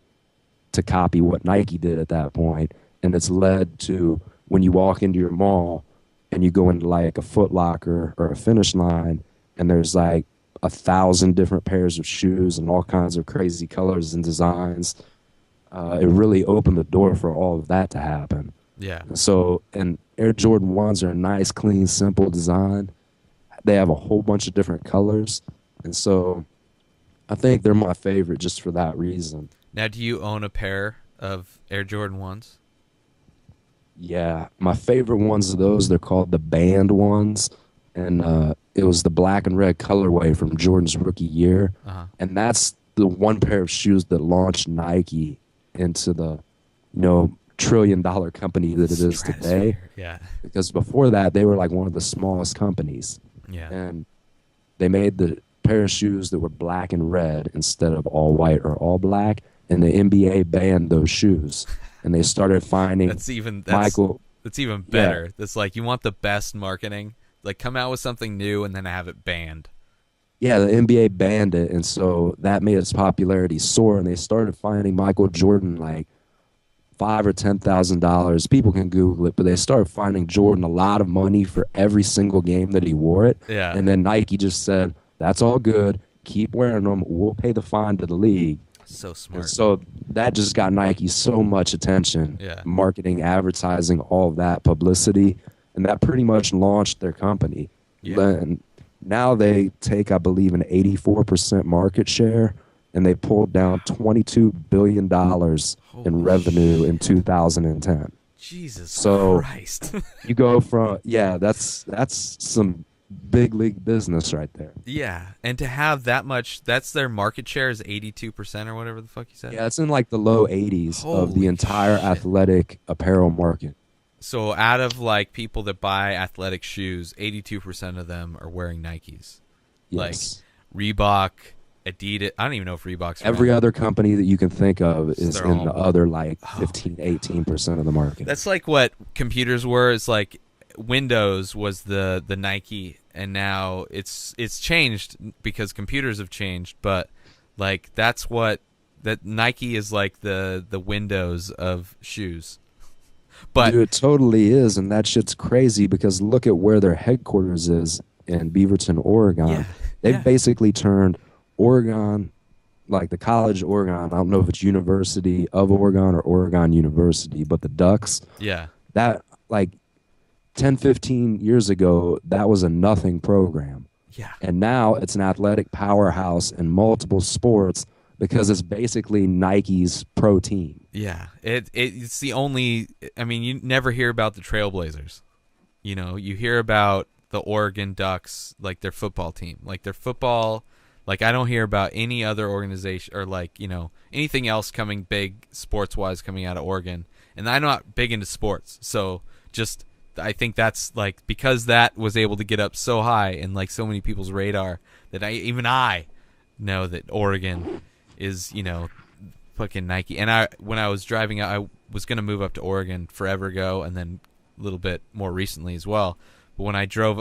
to copy what Nike did at that point. And it's led to when you walk into your mall and you go into like a Foot Locker or a Finish Line and there's like 1,000 different pairs of shoes and all kinds of crazy colors and designs. It really opened the door for all of that to happen. Yeah. So, and Air Jordan 1s are a nice, clean, simple design. They have a whole bunch of different colors. And so I think they're my favorite just for that reason. Now, do you own a pair of Air Jordan 1s? Yeah. My favorite ones of those, they're called the Band ones. And it was the black and red colorway from Jordan's rookie year. Uh-huh. And that's the one pair of shoes that launched Nike into the, $1 trillion company that it is today. Yeah. Because before that, they were like one of the smallest companies. Yeah. And they made the pair of shoes that were black and red instead of all white or all black. And the NBA banned those shoes. And they started finding That's even better. Yeah. It's like you want the best marketing. Like come out with something new and then have it banned. Yeah, the NBA banned it, and so that made its popularity soar. And they started finding Michael Jordan like $5,000 or $10,000. People can Google it, but they started finding Jordan a lot of money for every single game that he wore it. Yeah. And then Nike just said, "That's all good. Keep wearing them. We'll pay the fine to the league." So And smart. so that just got Nike so much attention, Yeah. marketing, advertising, all of that publicity, and that pretty much launched their company. Yeah. And now they take, I believe, an 84% market share, and they pulled down $22 billion Holy in revenue shit. in 2010. Jesus So- Christ. You go from, yeah, that's some big league business right there. Yeah, and to have that much, that's their market share is 82% or whatever the fuck you said. Yeah, it's in like the low 80s of the Holy entire shit. athletic apparel market. So out of like people that buy athletic shoes, 82% of them are wearing Nikes. Yes. Reebok, Adidas. I don't even know if Reebok's Every around. other company that you can think of is They're in all- the other like 15, 18% of the market. That's like what computers were. It's like Windows was the Nike, and now it's changed because computers have changed. But like that Nike is like the Windows of shoes. But Dude, it totally is, and that shit's crazy because look at where their headquarters is in Beaverton, Oregon. Yeah, They've yeah. basically turned Oregon, like the College of Oregon, I don't know if it's University of Oregon or Oregon University, but the Ducks, yeah, that like 10, 15 years ago, that was a nothing program. yeah, And now it's an athletic powerhouse in multiple sports because it's basically Nike's pro team. yeah. It's the only. I mean, you never hear about the Trailblazers. You know, you hear about the Oregon Ducks, like their football team, like their football. Like I don't hear about any other organization or like anything else coming big sports wise coming out of Oregon. And I'm not big into sports, so just I think that's like because that was able to get up so high and like so many people's radar that even I know that Oregon is fucking Nike. And when I was driving out, I was gonna move up to Oregon forever ago, and then a little bit more recently as well. But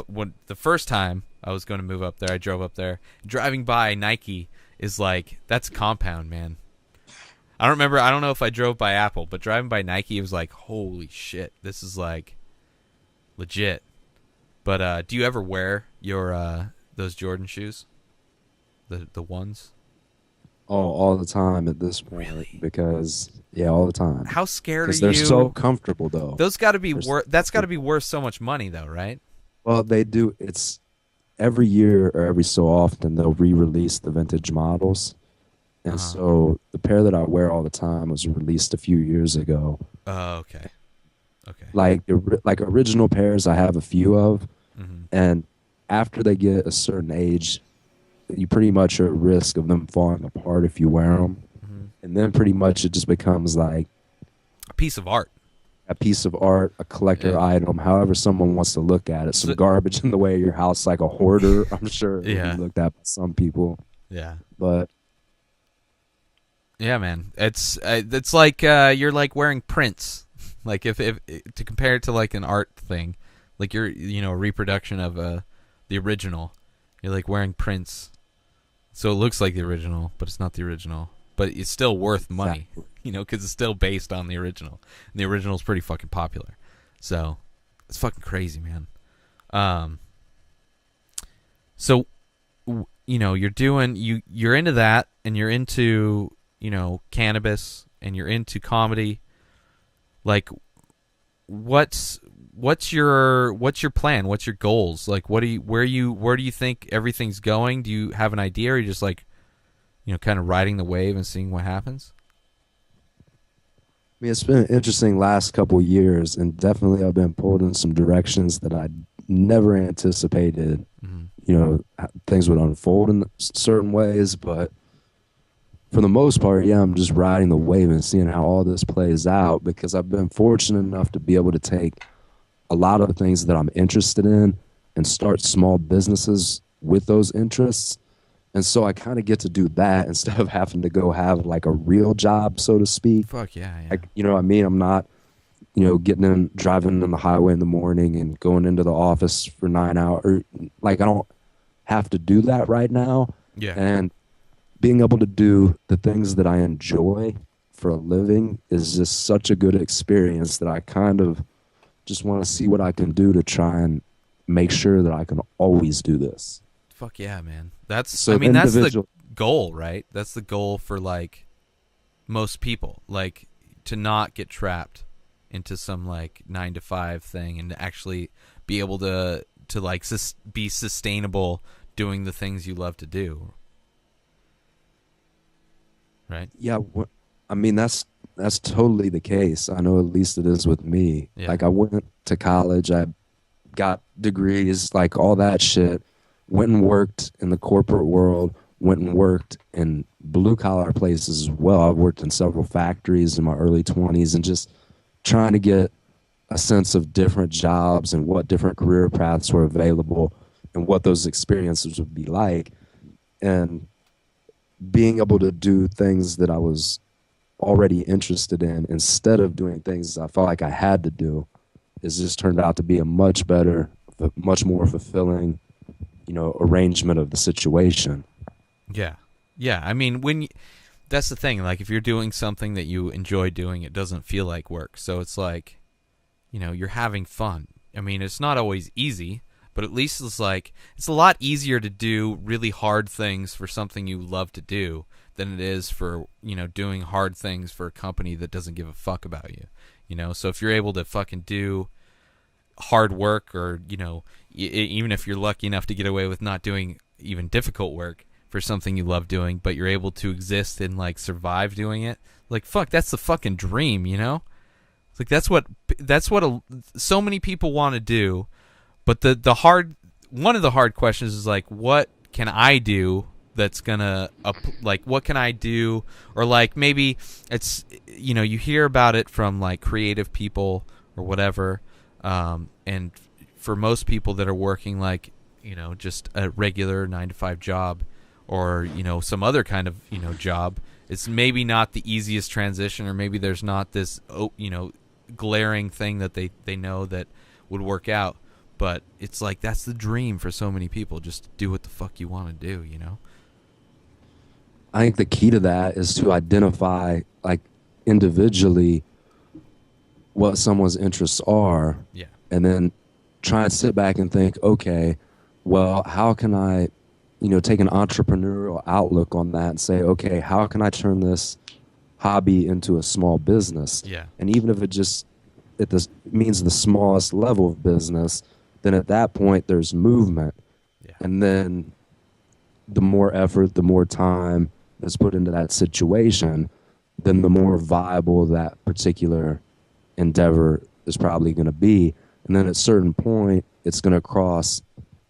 when the first time I was going to move up there, I drove up there. Driving by Nike is like that's a compound, man. I don't know if I drove by Apple, but driving by Nike, it was like, holy shit, this is like legit. But do you ever wear your those Jordan shoes, the ones? Oh, all the time at this point. Really? Because, yeah, all the time. How scared are Because you? they're so comfortable, though. Those got to be There's- worth. That's got to be worth so much money, though, right? Well, they do. It's every year or every so often they'll re-release the vintage models. And Uh-huh. so the pair that I wear all the time was released a few years ago. Oh, okay. Like original pairs, I have a few of. Mm-hmm. And after they get a certain age, you pretty much are at risk of them falling apart if you wear them. Mm-hmm. And then pretty much it just becomes like A piece of art. a piece of art, a collector Yeah. item, however someone wants to look at it. Some So- garbage in the way of your house, like a hoarder, I'm sure. It would Yeah. be looked at by some people. Yeah. But Yeah, man. It's like you're like wearing prints. Like if to compare it to like an art thing, like you're a reproduction of the original. You're like wearing prints, so it looks like the original, but it's not the original. But it's still worth money, Exactly. because it's still based on the original. And the original is pretty fucking popular, so it's fucking crazy, man. So you're into that, and you're into cannabis, and you're into comedy. Like, what's your plan? What's your goals? Like, where do you think everything's going? Do you have an idea, or are you just like, kind of riding the wave and seeing what happens? I mean, it's been an interesting last couple years, and definitely I've been pulled in some directions that I never anticipated. Mm-hmm. Things would unfold in certain ways, but for the most part, yeah, I'm just riding the wave and seeing how all this plays out because I've been fortunate enough to be able to take a lot of the things that I'm interested in and start small businesses with those interests. And so I kind of get to do that instead of having to go have like a real job, so to speak. Fuck yeah. Like, you know what I mean? I'm not getting in, driving on the highway in the morning and going into the office for 9 hours. Like, I don't have to do that right now. Yeah. And being able to do the things that I enjoy for a living is just such a good experience that I kind of just want to see what I can do to try and make sure that I can always do this. Fuck yeah, man. That's So that's the individual- goal, right? That's the goal for like most people, like to not get trapped into some like 9 to 5 thing and to actually be able to like be sustainable doing the things you love to do. Right? Yeah, I mean that's totally the case. I know at least it is with me. Yeah. Like I went to college, I got degrees, like all that shit. Went and worked in the corporate world. Went and worked in blue collar places as well. I've worked in several factories in my early 20s and just trying to get a sense of different jobs and what different career paths were available and what those experiences would be like. And being able to do things that I was already interested in instead of doing things I felt like I had to do has just turned out to be a much better, much more fulfilling, arrangement of the situation. Yeah. Yeah, I mean, that's the thing, like if you're doing something that you enjoy doing, it doesn't feel like work. So it's like, you're having fun. I mean, it's not always easy, but at least it's like it's a lot easier to do really hard things for something you love to do than it is for, doing hard things for a company that doesn't give a fuck about you. So if you're able to fucking do hard work or, even if you're lucky enough to get away with not doing even difficult work for something you love doing, but you're able to exist and like survive doing it, like fuck, that's the fucking dream, It's like that's what so many people want to do, but one of the hard questions is like, what can I do that's gonna like what can I do, or like maybe it's you hear about it from like creative people or whatever, and for most people that are working like just a regular 9 to 5 job or some other kind of job, it's maybe not the easiest transition, or maybe there's not this glaring thing that they know that would work out, but it's like that's the dream for so many people, just do what the fuck you want to do. I think the key to that is to identify like individually what someone's interests are, Yeah. and then try and sit back and think, okay, well, how can I take an entrepreneurial outlook on that and say, okay, how can I turn this hobby into a small business? Yeah. And even if it means the smallest level of business, then at that point there's movement. Yeah. And then the more effort, the more time that's put into that situation, then the more viable that particular endeavor is probably going to be. And then at a certain point, it's going to cross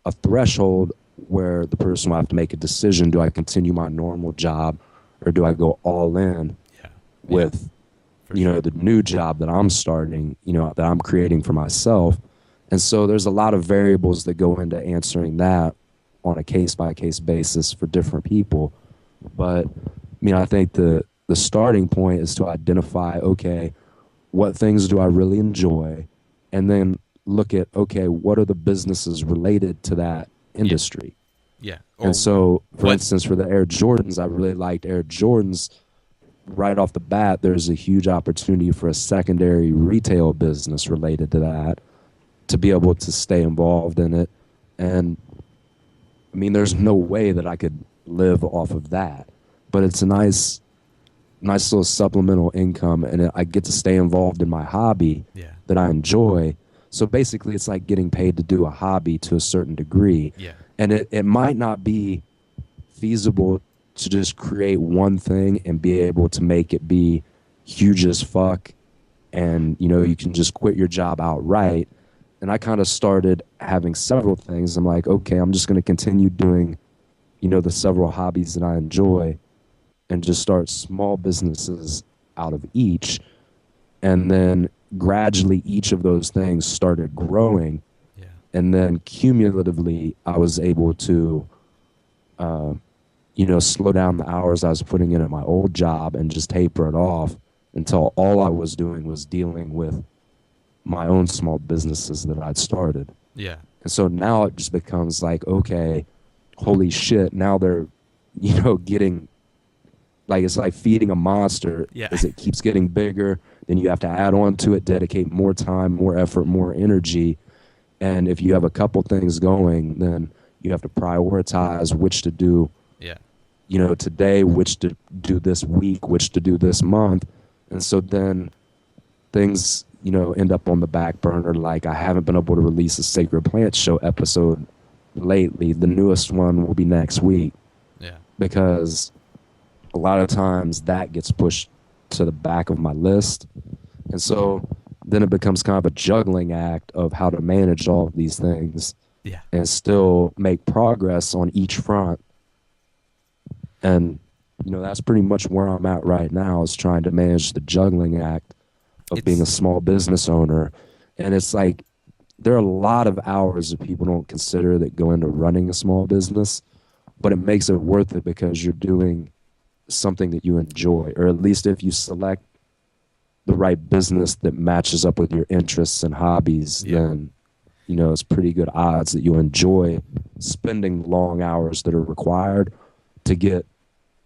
a threshold where the person will have to make a decision. Do I continue my normal job, or do I go all in with, the new job that I'm starting, that I'm creating for myself? And so there's a lot of variables that go into answering that on a case-by-case basis for different people. But, I think the starting point is to identify, okay, what things do I really enjoy? And then look at, okay, what are the businesses related to that industry? Yeah. And so, for instance, for the Air Jordans, I really liked Air Jordans. Right off the bat, there's a huge opportunity for a secondary retail business related to that to be able to stay involved in it. And, there's no way that I could live off of that. But it's a nice little supplemental income, and I get to stay involved in my hobby that I enjoy. So basically, it's like getting paid to do a hobby to a certain degree. Yeah. And it might not be feasible to just create one thing and be able to make it be huge as fuck, and you can just quit your job outright. And I kind of started having several things. I'm like, okay, I'm just going to continue doing the several hobbies that I enjoy and just start small businesses out of each. And then gradually each of those things started growing. Yeah. And then cumulatively I was able to slow down the hours I was putting in at my old job and just taper it off until all I was doing was dealing with my own small businesses that I'd started. Yeah. And so now it just becomes like, okay, holy shit, now they're, getting, like, it's like feeding a monster. Yeah. As it keeps getting bigger, then you have to add on to it, dedicate more time, more effort, more energy. And if you have a couple things going, then you have to prioritize which to do, Yeah. Today, which to do this week, which to do this month. And so then things, end up on the back burner. Like, I haven't been able to release a Sacred Plants Show episode lately. The newest one will be next week. Yeah. Because a lot of times that gets pushed to the back of my list. And so then it becomes kind of a juggling act of how to manage all of these things. Yeah. And still make progress on each front. And, that's pretty much where I'm at right now, is trying to manage the juggling act of being a small business owner. And it's like, there are a lot of hours that people don't consider that go into running a small business, but it makes it worth it because you're doing something that you enjoy, or at least if you select the right business that matches up with your interests and hobbies, then, it's pretty good odds that you'll enjoy spending long hours that are required to get,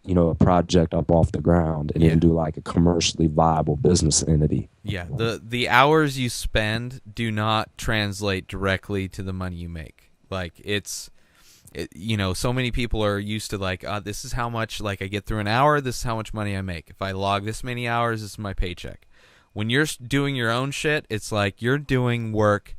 a project up off the ground and into like a commercially viable business entity. Yeah. The hours you spend do not translate directly to the money you make. Like, so many people are used to like, this is how much, like, I get through an hour, this is how much money I make. If I log this many hours, this is my paycheck. When you're doing your own shit, it's like you're doing work.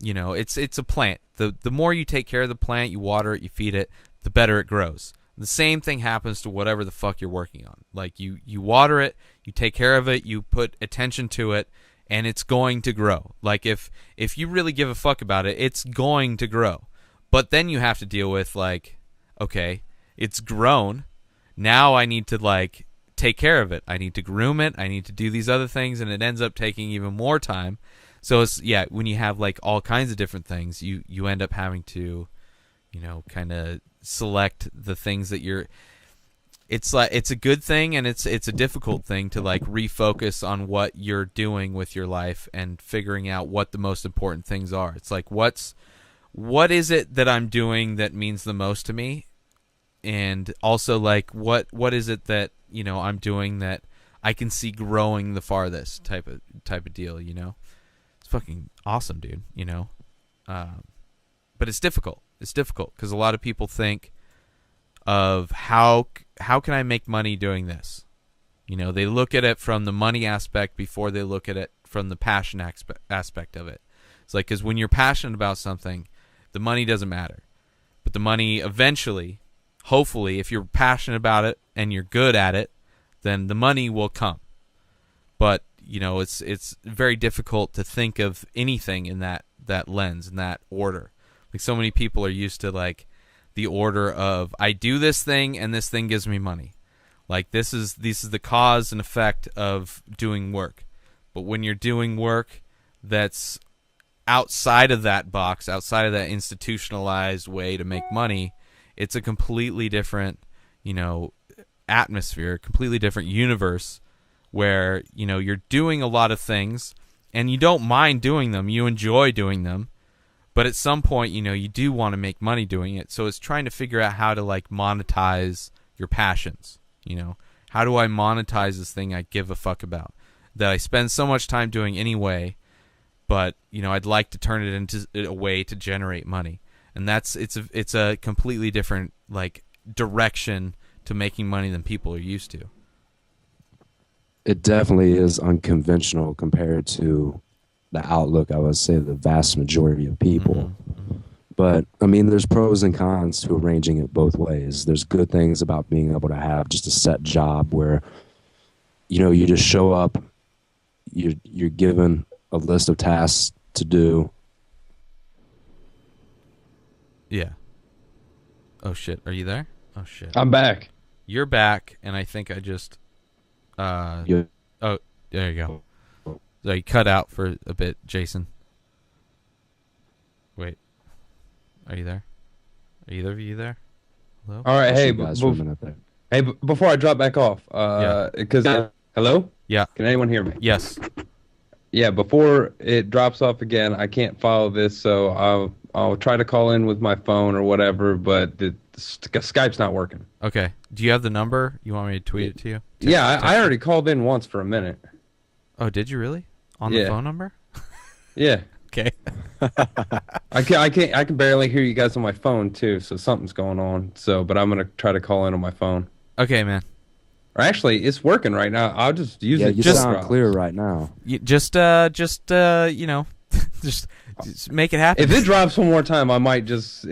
It's a plant. The more you take care of the plant, you water it, you feed it, the better it grows. The same thing happens to whatever the fuck you're working on. Like, you water it, you take care of it, you put attention to it, and it's going to grow. Like, if you really give a fuck about it, it's going to grow. But then you have to deal with, like, okay, it's grown. Now I need to, like, take care of it. I need to groom it. I need to do these other things, and it ends up taking even more time. So it's, when you have, like, all kinds of different things, you end up having to, kind of select the things that you're. It's like, it's a good thing and it's a difficult thing to, like, refocus on what you're doing with your life and figuring out what the most important things are. It's like, what is it that I'm doing that means the most to me? And also, like, what is it that, I'm doing that I can see growing the farthest type of deal, It's fucking awesome, dude, but it's difficult. It's difficult because a lot of people think of how can I make money doing this? They look at it from the money aspect before they look at it from the passion aspect of it. It's like, because when you're passionate about something, the money doesn't matter. But the money eventually, hopefully, if you're passionate about it and you're good at it, then the money will come. But, it's very difficult to think of anything in that lens, in that order. Like, so many people are used to, like, the order of, I do this thing and this thing gives me money. Like, this is the cause and effect of doing work. But when you're doing work that's outside of that box, outside of that institutionalized way to make money, it's a completely different, atmosphere, completely different universe where, you're doing a lot of things and you don't mind doing them. You enjoy doing them. But at some point, you do want to make money doing it. So it's trying to figure out how to, like, monetize your passions. How do I monetize this thing I give a fuck about that I spend so much time doing anyway, but, I'd like to turn it into a way to generate money. And it's a completely different, like, direction to making money than people are used to. It definitely is unconventional compared to the outlook, I would say, the vast majority of people. Mm-hmm. But, I mean, there's pros and cons to arranging it both ways. There's good things about being able to have just a set job where, you just show up, you're given a list of tasks to do. Yeah. Oh, shit. Are you there? Oh, shit. I'm back. You're back, and I think I just... Yeah. Oh, there you go. So you cut out for a bit, Jason. Wait. Are you there? Are either of you there? Hello? All right. Hey, before I drop back off, because hello? Yeah. Can anyone hear me? Yes. Yeah, before it drops off again, I can't follow this, so I'll try to call in with my phone or whatever, but the Skype's not working. Okay. Do you have the number? You want me to tweet it to you? Yeah, I Text already called in once for a minute. Oh, did you really? On Yeah. the phone number? Yeah. Okay. I can barely hear you guys on my phone too, so something's going on. So, but I'm gonna try to call in on my phone. Okay, man. Or actually, it's working right now. I'll just use it. You Just- sound clear right now. Just you know, just make it happen. If it drops one more time, it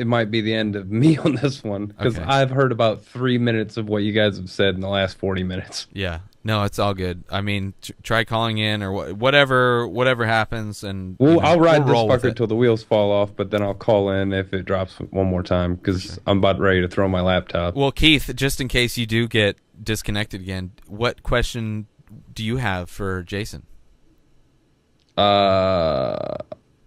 might be the end of me on this one because Okay. I've heard about 3 minutes of what you guys have said in the last 40 minutes. Yeah. No, it's all good. I mean, try calling in or whatever happens, and Well, you know, I'll ride we'll roll this with fucker it. till the wheels fall off, but then I'll call in if it drops one more time because I'm about ready to throw my laptop. Well, Keith, just in case you do get disconnected again, what question do you have for Jason? I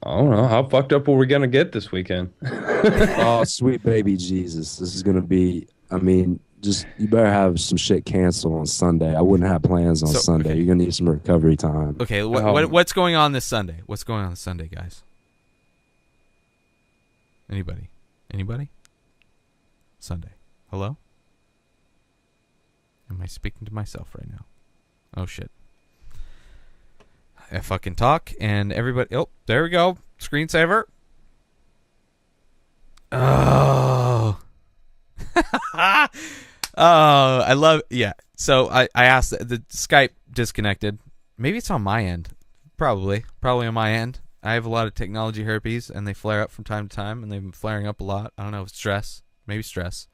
don't know. How fucked up are we gonna get this weekend? Oh, sweet baby Jesus. This is going to be, I mean, just, you better have some shit canceled on Sunday. I wouldn't have plans on So, Sunday. okay. You're going to need some recovery time. Okay, Oh. what's going on this Sunday? What's going on this Sunday, guys? Anybody? Sunday. Hello? Am I speaking to myself right now? Oh, shit. I fucking talk, and everybody... Oh, there we go. Screensaver. Oh. Oh, I love... Yeah. So I asked... The Skype disconnected. Maybe it's on my end. Probably on my end. I have a lot of technology herpes, and they flare up from time to time, and they've been flaring up a lot. I don't know, stress. Maybe stress.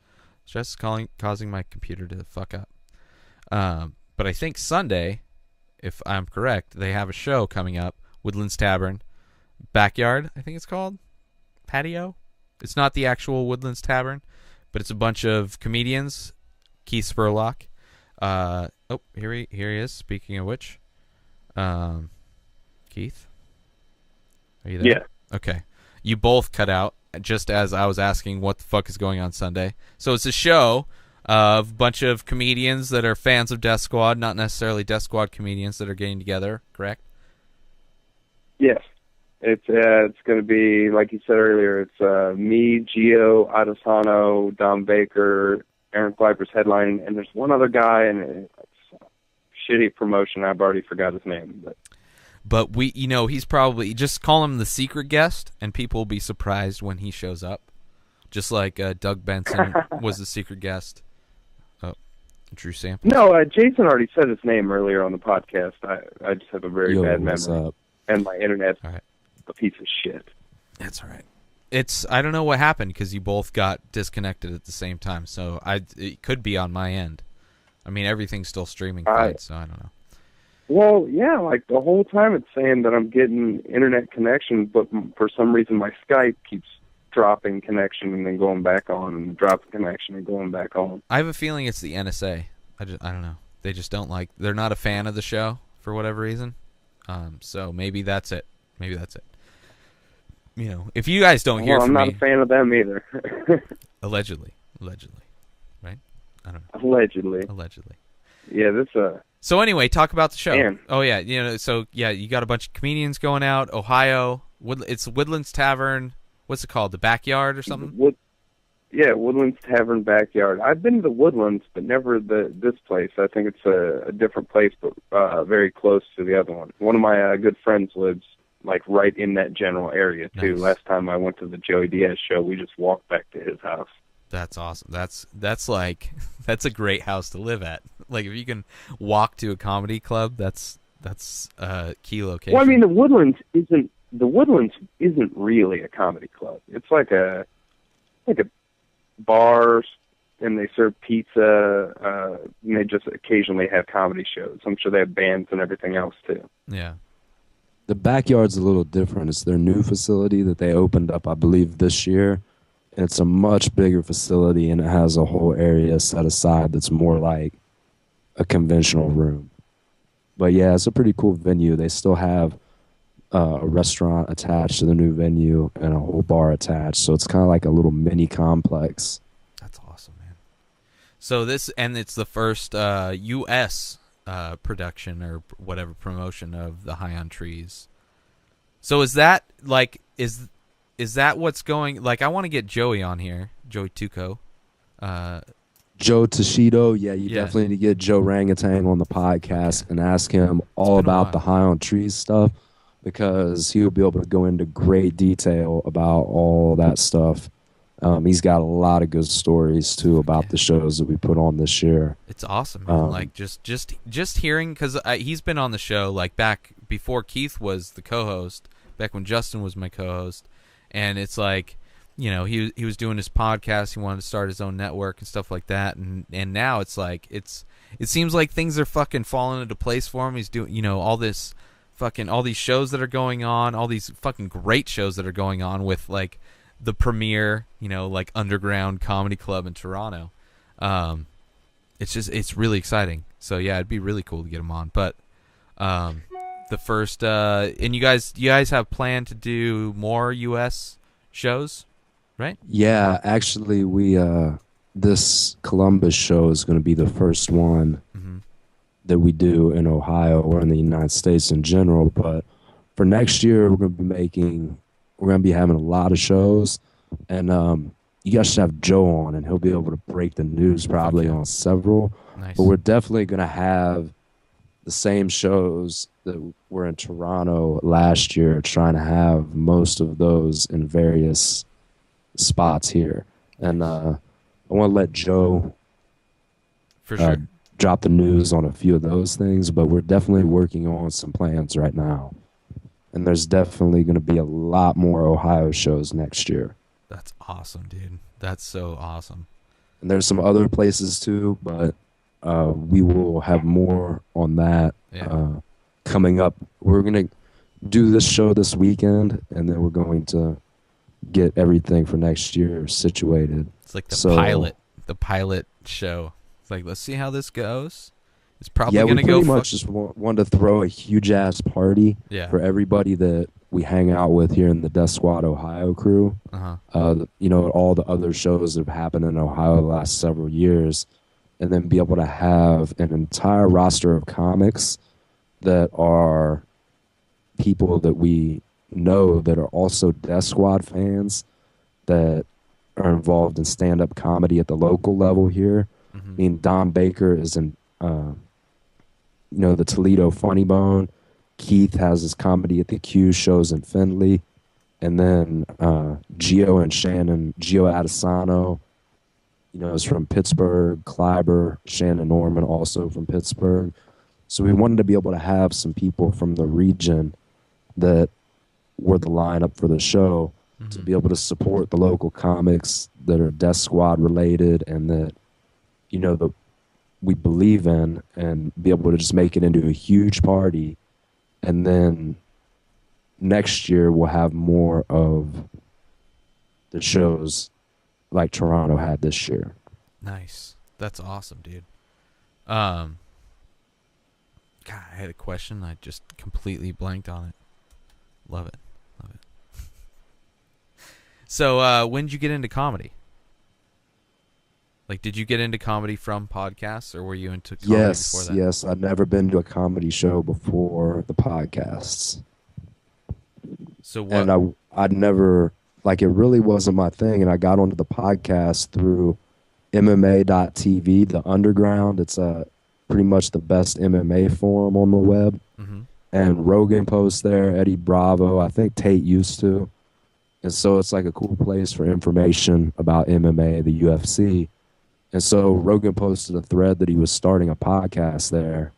Stress is causing my computer to fuck up. But I think Sunday, if I'm correct, they have a show coming up. Woodlands Tavern. Backyard, I think it's called. Patio. It's not the actual Woodlands Tavern, but it's a bunch of comedians. Keith Spurlock. Oh, here he is. Speaking of which, Keith, are you there? Yeah. Okay. You both cut out just as I was asking what the fuck is going on Sunday. So it's a show of a bunch of comedians that are fans of Death Squad, not necessarily Death Squad comedians that are getting together, correct? Yes. It's going to be, like you said earlier, it's me, Gio, Adesano, Dom Baker, Aaron Kleiper's headlining, and there's one other guy, and it's a shitty promotion. I've already forgot his name. But he's probably, just call him the secret guest, and people will be surprised when he shows up. Just like Doug Benson was the secret guest. Oh, Drew Sample. No, Jason already said his name earlier on the podcast. I just have a very bad what's memory. up? And my internet's All right. a piece of shit. That's all right. I don't know what happened because you both got disconnected at the same time. So it could be on my end. I mean, everything's still streaming fine, so I don't know. Well, yeah, like the whole time it's saying that I'm getting internet connection, but for some reason my Skype keeps dropping connection and then going back on, and dropping connection and going back on. I have a feeling it's the NSA. I don't know. They just don't like. They're not a fan of the show for whatever reason. So maybe that's it. You know, if you guys don't hear Well, I'm from not me, a fan of them either. allegedly, right? I don't know. Allegedly. Yeah, this So anyway, talk about the show. Man. Oh yeah, you got a bunch of comedians going out. Ohio, it's Woodlands Tavern. What's it called? The Backyard or something? Woodlands Tavern Backyard. I've been to the Woodlands, but never this place. I think it's a different place, but very close to the other one. One of my good friends lives like right in that general area too. Nice. Last time I went to the Joey Diaz show, we just walked back to his house. That's awesome. That's like that's a great house to live at. Like if you can walk to a comedy club, that's a key location. Well, I mean, the Woodlands isn't really a comedy club. It's like a bar, and they serve pizza. And they just occasionally have comedy shows. I'm sure they have bands and everything else too. Yeah. The Backyard's a little different. It's their new facility that they opened up, I believe, this year. And it's a much bigger facility, and it has a whole area set aside that's more like a conventional room. But yeah, it's a pretty cool venue. They still have a restaurant attached to the new venue and a whole bar attached. So it's kind of like a little mini complex. That's awesome, man. So it's the first U.S. production or whatever promotion of the High on Trees. So is that like is that what's going? Like, I want to get Joey on here, Joey Tuco. Joe Toshido, yeah, you Yeah. definitely need to get Joe Rangatang on the podcast and ask him all been a about while. the High on Trees stuff, because he'll be able to go into great detail about all that stuff. He's got a lot of good stories too about the shows that we put on this year. It's awesome, man. Like just hearing, because he's been on the show like back before Keith was the co-host, back when Justin was my co-host, and it's like, you know, he was doing his podcast. He wanted to start his own network and stuff like that, and now it's like it seems like things are fucking falling into place for him. He's doing, you know, all these shows that are going on, all these fucking great shows that are going on with like the premier, you know, like underground comedy club in Toronto. It's really exciting. So yeah, it'd be really cool to get him on. But the first and you guys have planned to do more US shows, right? Yeah, actually, we this Columbus show is going to be the first one that we do in Ohio or in the United States in general. But for next year, we're going to be having a lot of shows, and you guys should have Joe on, and he'll be able to break the news probably on several. Nice. But we're definitely going to have the same shows that were in Toronto last year, trying to have most of those in various spots here. And I want to let Joe For sure. drop the news on a few of those things, but we're definitely working on some plans right now. And there's definitely going to be a lot more Ohio shows next year. That's awesome, dude. That's so awesome. And there's some other places too, but we will have more on that coming up. We're going to do this show this weekend, and then we're going to get everything for next year situated. It's like the pilot show. It's like, let's see how this goes. It's probably we going to go. pretty much just want to throw a huge ass party for everybody that we hang out with here in the Death Squad Ohio crew. You know, all the other shows that have happened in Ohio the last several years, and then be able to have an entire roster of comics that are people that we know that are also Death Squad fans that are involved in stand-up comedy at the local level here. I mean, Don Baker is in, you know, the Toledo Funny Bone. Keith has his comedy at the Q shows in Findlay. And then Gio and Shannon, Gio Adesano, you know, is from Pittsburgh. Kleiber, Shannon Norman, also from Pittsburgh. So we wanted to be able to have some people from the region that were the lineup for the show to be able to support the local comics that are Death Squad related and that, you know, we believe in, and be able to just make it into a huge party. And then next year we'll have more of the shows like Toronto had this year. Nice. That's awesome, dude. God, I had a question. I just completely blanked on it. Love it. So, when did you get into comedy? Like, did you get into comedy from podcasts, or were you into comedy before that? Yes. I'd never been to a comedy show before the podcasts. So what? And I'd never, like, it really wasn't my thing. And I got onto the podcast through MMA.tv, the Underground. It's pretty much the best MMA forum on the web. And Rogan posts there, Eddie Bravo. I think Tate used to. And so it's like a cool place for information about MMA, the UFC. And so Rogan posted a thread that he was starting a podcast there.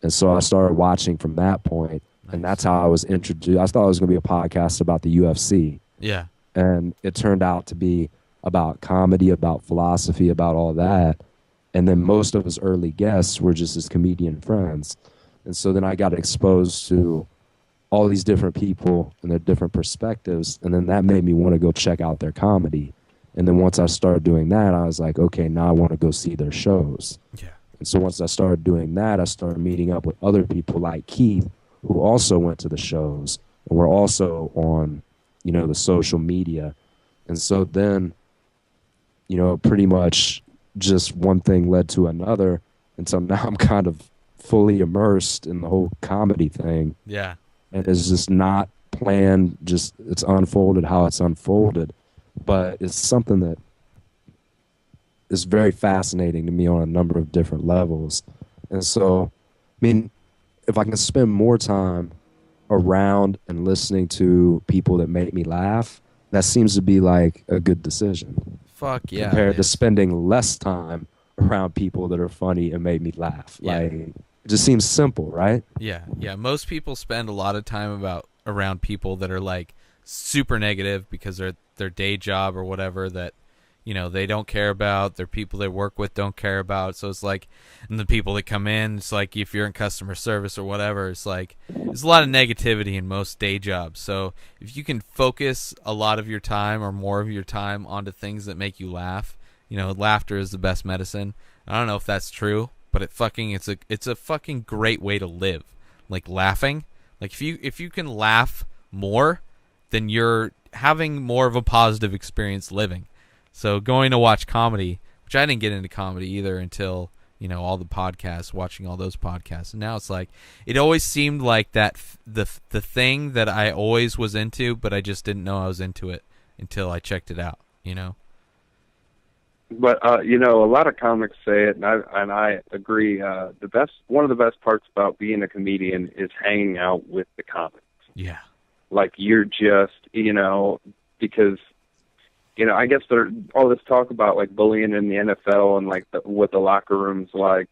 And so I started watching from that point. Nice. And that's how I was introduced. I thought it was going to be a podcast about the UFC. Yeah. And it turned out to be about comedy, about philosophy, about all that. And then most of his early guests were just his comedian friends. And so then I got exposed to all these different people and their different perspectives. And then that made me want to go check out their comedy. And then once I started doing that, I was like, okay, now I want to go see their shows. Yeah. And so once I started doing that, I started meeting up with other people like Keith, who also went to the shows and were also on, you know, the social media. And so then, you know, pretty much just one thing led to another. And so now I'm kind of fully immersed in the whole comedy thing. Yeah. And it's just not planned, just it's unfolded how it's unfolded. But it's something that is very fascinating to me on a number of different levels. And so, I mean, if I can spend more time around and listening to people that make me laugh, that seems to be like a good decision. Fuck yeah. Compared it to is. spending less time around people that are funny and make me laugh. Yeah. Like, it just seems simple, right? Yeah, yeah. Most people spend a lot of time around people that are like super negative because their day job or whatever that, you know, they don't care about. Their people they work with don't care about. So it's like, and the people that come in, it's like if you're in customer service or whatever, it's like there's a lot of negativity in most day jobs. So if you can focus a lot of your time or more of your time onto things that make you laugh, you know, laughter is the best medicine. I don't know if that's true, but it's a fucking great way to live. Like laughing, like if you can laugh more, then you're having more of a positive experience living. So going to watch comedy, which I didn't get into comedy either until, you know, all the podcasts, watching all those podcasts. And now it's like, it always seemed like that the thing that I always was into, but I just didn't know I was into it until I checked it out, you know? But you know, a lot of comics say it, and I agree. One of the best parts about being a comedian is hanging out with the comics. Yeah. Like you're just, you know, because, you know, I guess there's all this talk about like bullying in the NFL and like what the locker room's like.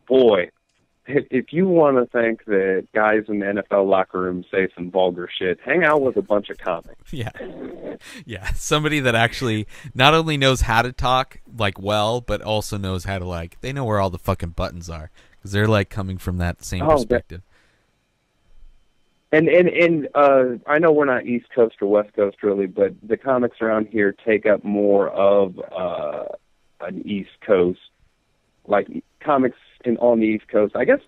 Boy, if you want to think that guys in the NFL locker room say some vulgar shit, hang out with a bunch of comics. Yeah. Yeah. Somebody that actually not only knows how to talk like well, but also knows how to like, they know where all the fucking buttons are because they're like coming from that same perspective. And I know we're not East Coast or West Coast really, but the comics around here take up more of an East Coast, like comics on the East Coast. I guess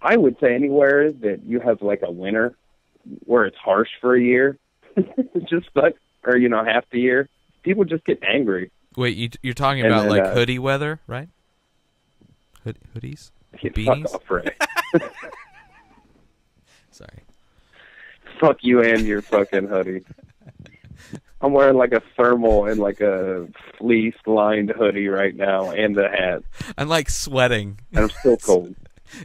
I would say anywhere that you have like a winter where it's harsh for a year, just like, or you know, half the year, people just get angry. Wait, you're talking about like hoodie weather, right? Hoodies? Beanies? Fuck off, Ray. Sorry. Fuck you and your fucking hoodie. I'm wearing like a thermal and like a fleece-lined hoodie right now and the hat. I'm like sweating. And I'm still cold.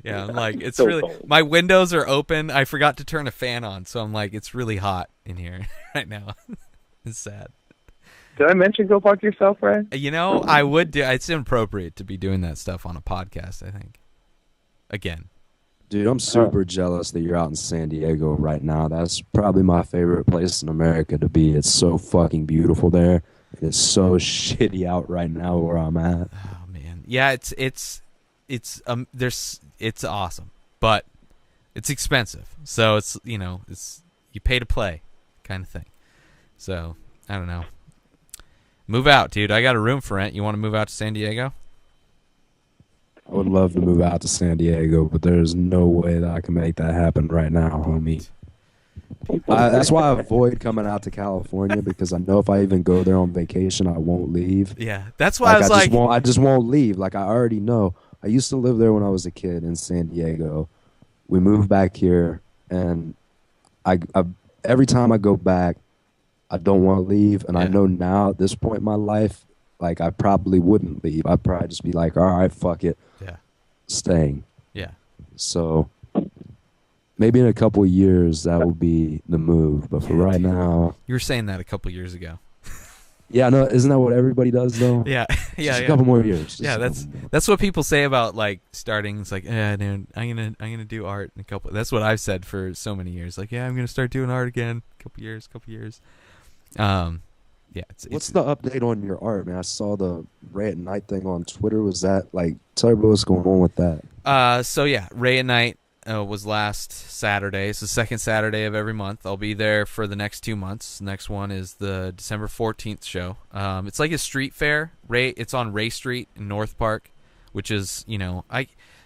Yeah, I'm like, it's So really, cold. my windows are open. I forgot to turn a fan on, so I'm like, it's really hot in here right now. It's sad. Did I mention go fuck yourself, Ray? You know, I would do, it's inappropriate to be doing that stuff on a podcast, I think. Again. Dude, I'm super jealous that you're out in San Diego right now. That's probably my favorite place in America to be. It's so fucking beautiful there. And it's so shitty out right now where I'm at. Oh man. Yeah, it's awesome, but it's expensive. So it's, you know, it's you pay to play kind of thing. So, I don't know. Move out, dude. I got a room for rent. You want to move out to San Diego? I would love to move out to San Diego, but there's no way that I can make that happen right now, homie. That's why I avoid coming out to California, because I know if I even go there on vacation, I won't leave. Yeah, that's why I was like, I just won't leave. Like, I already know. I used to live there when I was a kid in San Diego. We moved back here, and I every time I go back, I don't want to leave. And I know now at this point in my life, like, I probably wouldn't leave. I'd probably just be like, all right, fuck it. Yeah. Staying. Yeah. So maybe in a couple of years that will be the move. But for right now, you were saying that a couple years ago. Yeah, no, isn't that what everybody does though? Yeah. Yeah. Just a couple more years. Yeah, that's what people say about like starting. It's like, yeah, dude, I'm gonna do art in a couple. That's what I've said for so many years. Like, yeah, I'm gonna start doing art again. Couple years. Yeah. What's the update on your art, man? I saw the Ray at Night thing on Twitter. Was that like, tell everybody what's going on with that? So yeah, Ray at Night was last Saturday. It's the second Saturday of every month. I'll be there for the next 2 months. Next one is the December 14th show. It's like a street fair. It's on Ray Street in North Park, which is, you know,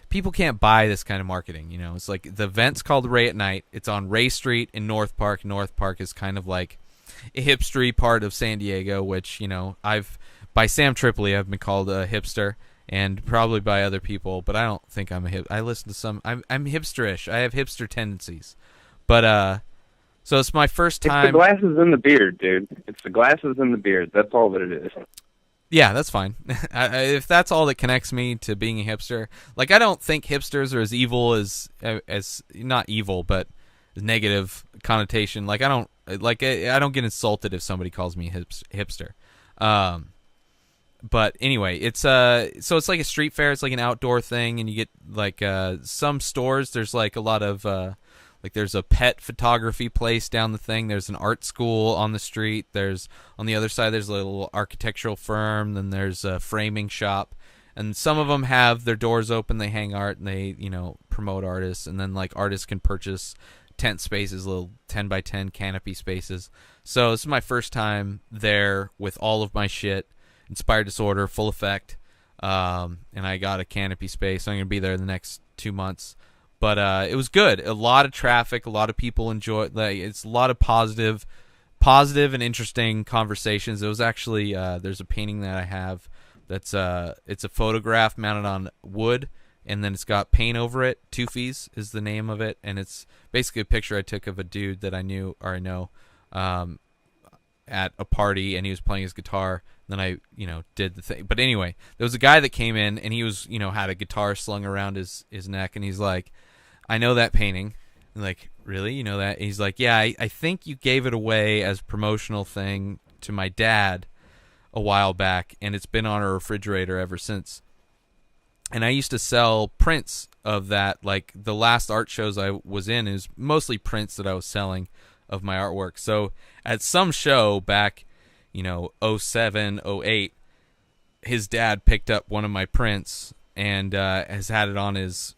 people can't buy this kind of marketing. You know, it's like the event's called Ray at Night. It's on Ray Street in North Park. North Park is kind of like a hipstery part of San Diego, which, you know, by Sam Tripoli, I've been called a hipster, and probably by other people, but I don't think I'm a hip. I listen to some. I'm hipsterish. I have hipster tendencies, but so it's my first It's the time. glasses and the beard, dude. It's the glasses and the beard. That's all that it is. Yeah, that's fine. If that's all that connects me to being a hipster, like I don't think hipsters are as evil as not evil, but negative connotation. Like I don't get insulted if somebody calls me a hipster. But anyway, it's so it's like a street fair. It's like an outdoor thing, and you get like some stores. There's like a lot of like there's a pet photography place down the thing. There's an art school on the street. There's on the other side. There's a little architectural firm. Then there's a framing shop, and some of them have their doors open. They hang art and they promote artists, and then like artists can purchase tent spaces, little 10 by 10 canopy spaces. So this is my first time there with all of my shit. Inspired Disorder, Full Effect, and I got a canopy space. I'm going to be there the next 2 months. But it was good. A lot of traffic, a lot of people enjoy it. Like, it's a lot of positive and interesting conversations. It was actually, there's a painting that I have that's it's a photograph mounted on wood, and then it's got paint over it. Toofies is the name of it, and it's basically a picture I took of a dude that I know at a party, and he was playing his guitar. Then I, did the thing. But anyway, there was a guy that came in, and he was, had a guitar slung around his neck, and he's like, I know that painting. I'm like, really? You know that? And he's like, yeah, I think you gave it away as a promotional thing to my dad a while back, and it's been on our refrigerator ever since. And I used to sell prints of that. Like, the last art shows I was in is mostly prints that I was selling of my artwork. So at some show back, 07, 08, his dad picked up one of my prints and has had it on his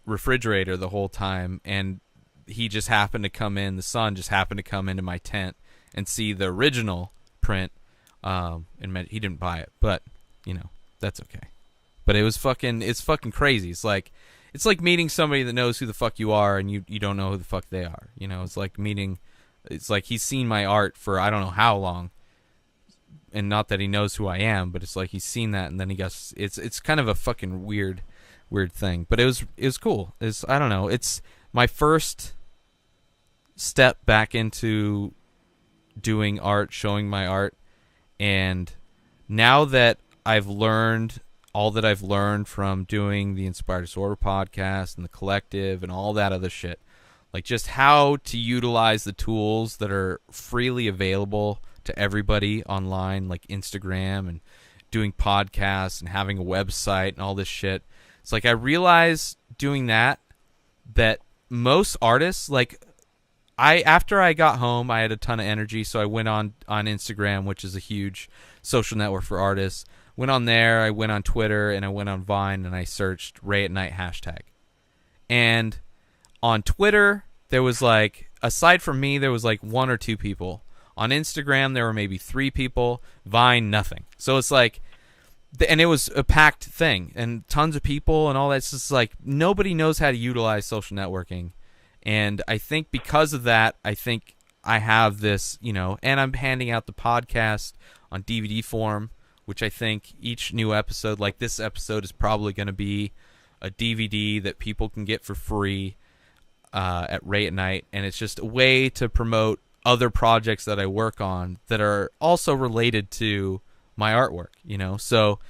refrigerator the whole time. And he just happened to come in, the son just happened to come into my tent and see the original print. And he didn't buy it, but, that's okay. But it's fucking crazy. It's like meeting somebody that knows who the fuck you are and you don't know who the fuck they are. It's like he's seen my art for I don't know how long. And not that he knows who I am, but it's like he's seen that, and then he goes, it's kind of a fucking weird thing. But it was cool. I don't know. It's my first step back into doing art, showing my art, and now that I've learned all that I've learned from doing the Inspired Disorder podcast and the collective and all that other shit, like just how to utilize the tools that are freely available to everybody online, like Instagram and doing podcasts and having a website and all this shit. It's like I realized doing that most artists, like after I got home, I had a ton of energy, so I went on Instagram, which is a huge social network for artists. Went on there, I went on Twitter, and I went on Vine, and I searched Ray at Night hashtag. And on Twitter, there was like, aside from me, there was like 1 or 2 people. On Instagram, there were maybe 3 people. Vine, nothing. So it's like, and it was a packed thing, and tons of people and all that. It's just like, nobody knows how to utilize social networking. And I think because of that, I think I have this, and I'm handing out the podcast on DVD form, which I think each new episode, like this episode, is probably going to be a DVD that people can get for free at Ray at Night. And it's just a way to promote other projects that I work on that are also related to my artwork, So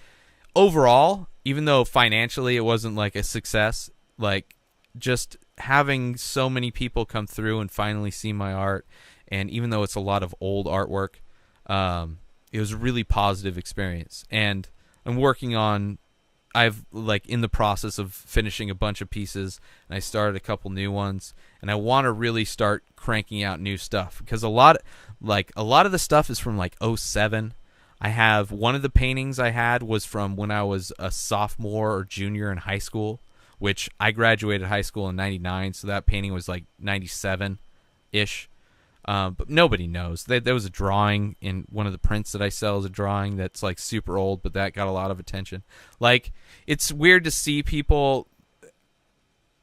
overall, even though financially it wasn't like a success, like just having so many people come through and finally see my art, and even though it's a lot of old artwork, it was a really positive experience. And I've like in the process of finishing a bunch of pieces, and I started a couple new ones, and I want to really start cranking out new stuff because a lot of the stuff is from like 07. I have one of the paintings I had was from when I was a sophomore or junior in high school, which I graduated high school in 99, so that painting was like 97-ish. But nobody knows. There was a drawing in one of the prints that I sell is a drawing that's like super old, but that got a lot of attention. Like, it's weird to see people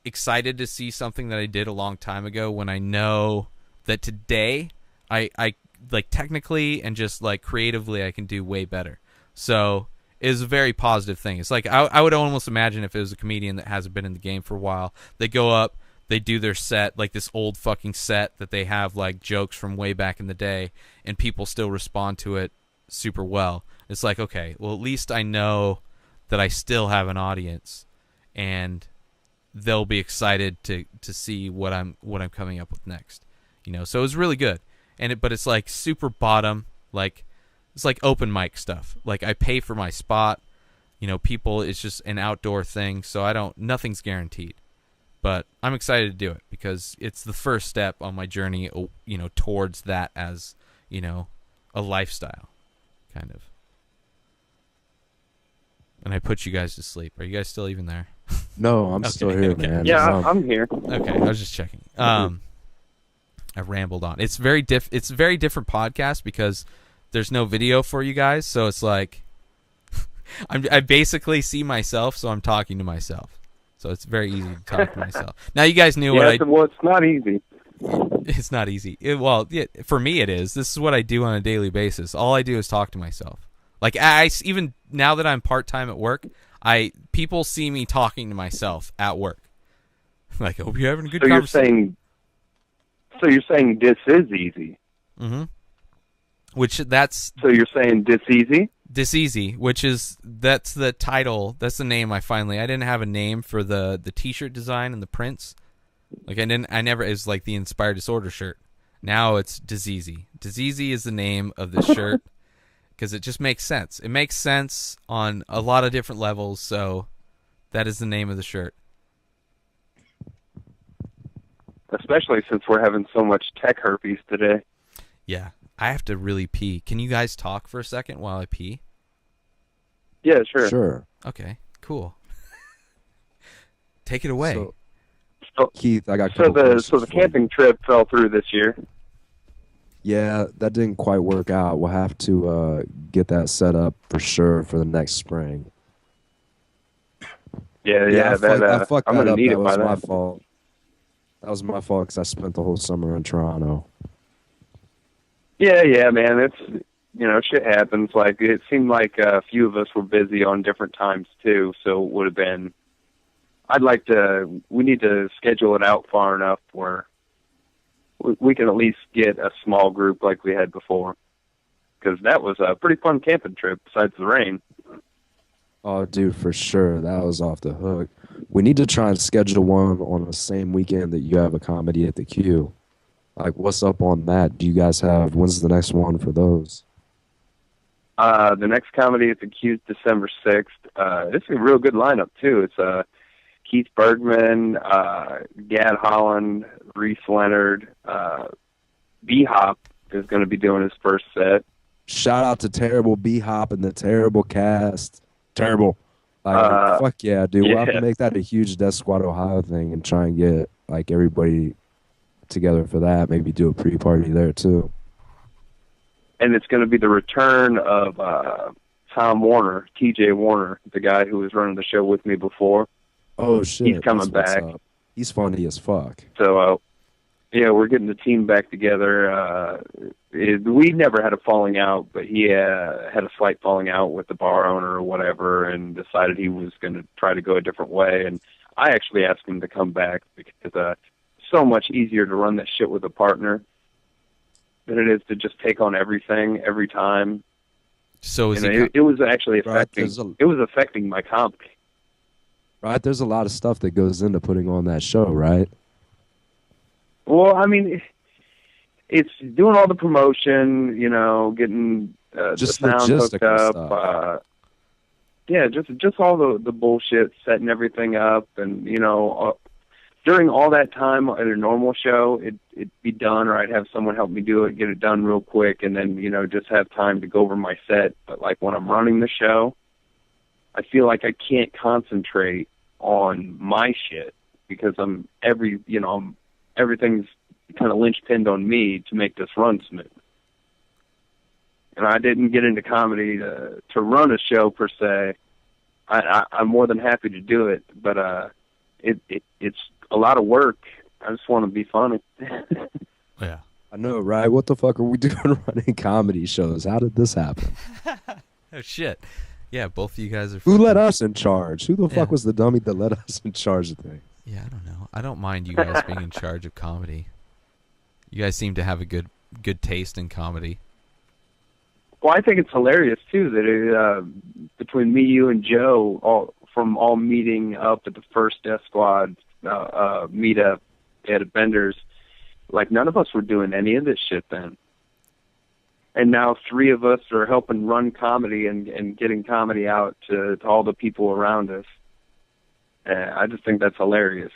excited to see something that I did a long time ago when I know that today I like technically and just like creatively I can do way better. So is a very positive thing. It's like I would almost imagine if it was a comedian that hasn't been in the game for a while, they go up, they do their set, like this old fucking set that they have like jokes from way back in the day, and people still respond to it super well. It's like, okay, well, at least I know that I still have an audience, and they'll be excited to see what I'm coming up with next. You know, so it was really good. But it's like super bottom, like it's like open mic stuff. Like I pay for my spot, you know, people, it's just an outdoor thing, so nothing's guaranteed. But I'm excited to do it because it's the first step on my journey, you know, towards that as, you know, a lifestyle, kind of. And I put you guys to sleep. Are you guys still even there? No, I'm still here, okay. man. Yeah, I'm here. Okay, I was just checking. I rambled on. It's very different podcast because there's no video for you guys, so it's like I basically see myself, so I'm talking to myself. So it's very easy to talk to myself. Now you guys knew what well, it's not easy. It's not easy. For me it is. This is what I do on a daily basis. All I do is talk to myself. Like even now that I'm part-time at work, people see me talking to myself at work. Like, I hope you're having a good conversation. So you're saying this is easy. Mm-hmm. So you're saying this easy? This easy, that's the title. That's the name I didn't have a name for the t-shirt design and the prints. Like it's like the Inspired Disorder shirt. Now it's Diseasy. Diseasy is the name of the shirt because it just makes sense. It makes sense on a lot of different levels, so that is the name of the shirt. Especially since we're having so much tech herpes today. Yeah, I have to really pee. Can you guys talk for a second while I pee? Yeah, sure. Sure. Okay, cool. Take it away. So, Keith, I got so the camping trip fell through this year. Yeah, that didn't quite work out. We'll have to get that set up for sure for the next spring. Yeah, I fucked I'm that gonna up. need That it was by my then. fault. That was my fault because I spent the whole summer in Toronto. Yeah, man. It's shit happens. Like it seemed like a few of us were busy on different times too, so it would have been. We need to schedule it out far enough where we can at least get a small group like we had before. Because that was a pretty fun camping trip besides the rain. Oh, dude, for sure. That was off the hook. We need to try and schedule one on the same weekend that you have a comedy at the Q. Like, what's up on that? Do you guys have, when's the next one for those? The next comedy at the Q is December 6th. It's a real good lineup, too. It's Keith Bergman, Gad Holland, Reese Leonard, B-Hop is going to be doing his first set. Shout out to Terrible B-Hop and the Terrible cast. Terrible. Like, fuck yeah, dude. We'll have to make that a huge Death Squad Ohio thing and try and get, like, everybody together for that. Maybe do a pre-party there, too. And it's going to be the return of Tom Warner, TJ Warner, the guy who was running the show with me before. Oh, shit. He's coming back. He's funny as fuck. So, we're getting the team back together. We never had a falling out, but he had a slight falling out with the bar owner or whatever and decided he was going to try to go a different way. And I actually asked him to come back because it's so much easier to run that shit with a partner than it is to just take on everything every time. So it was actually affecting. It was affecting my comedy. Right, there's a lot of stuff that goes into putting on that show, right? Well, I mean, it's doing all the promotion, getting just the sound hooked up. Stuff. Just all the bullshit, setting everything up, and during all that time at a normal show, it'd be done, or I'd have someone help me do it, get it done real quick, and then just have time to go over my set. But like when I'm running the show, I feel like I can't concentrate on my shit because everything's kind of linchpinned on me to make this run smooth. And I didn't get into comedy to run a show per se. I'm more than happy to do it, but it's a lot of work. I just want to be funny. Yeah, I know, right? What the fuck are we doing running comedy shows? How did this happen? Oh shit. Yeah, both of you guys are. Who let fucking- us in charge? Who the Yeah. fuck was the dummy that let us in charge of things? Yeah, I don't know. I don't mind you guys being in charge of comedy. You guys seem to have a good taste in comedy. Well, I think it's hilarious too that between me, you, and Joe, all meeting up at the first Death Squad meetup at Bender's, like none of us were doing any of this shit then. And now 3 of us are helping run comedy and getting comedy out to all the people around us. I just think that's hilarious.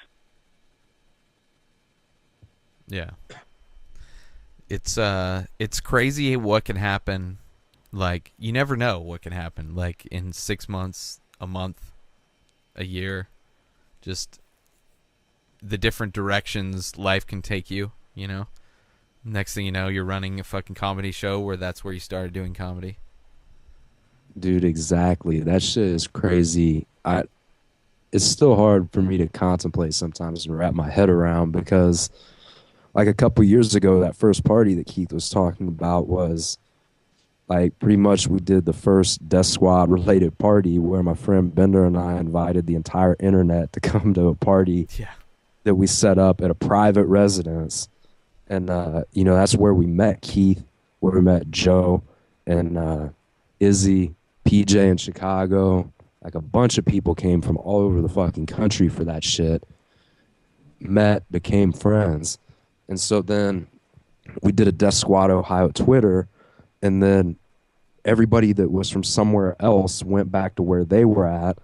Yeah. It's crazy what can happen. Like, you never know what can happen. Like, in 6 months, a month, a year. Just the different directions life can take you, you know? Next thing you know, you're running a fucking comedy show where that's where you started doing comedy. Dude, exactly. That shit is crazy. It's still hard for me to contemplate sometimes and wrap my head around because, like, a couple years ago, that first party that Keith was talking about was, like, pretty much we did the first Death Squad related party where my friend Bender and I invited the entire internet to come to a party that we set up at a private residence. And, that's where we met Keith, where we met Joe and Izzy, PJ in Chicago. Like, a bunch of people came from all over the fucking country for that shit. Met, became friends. And so then we did a Death Squad Ohio Twitter, and then everybody that was from somewhere else went back to where they were at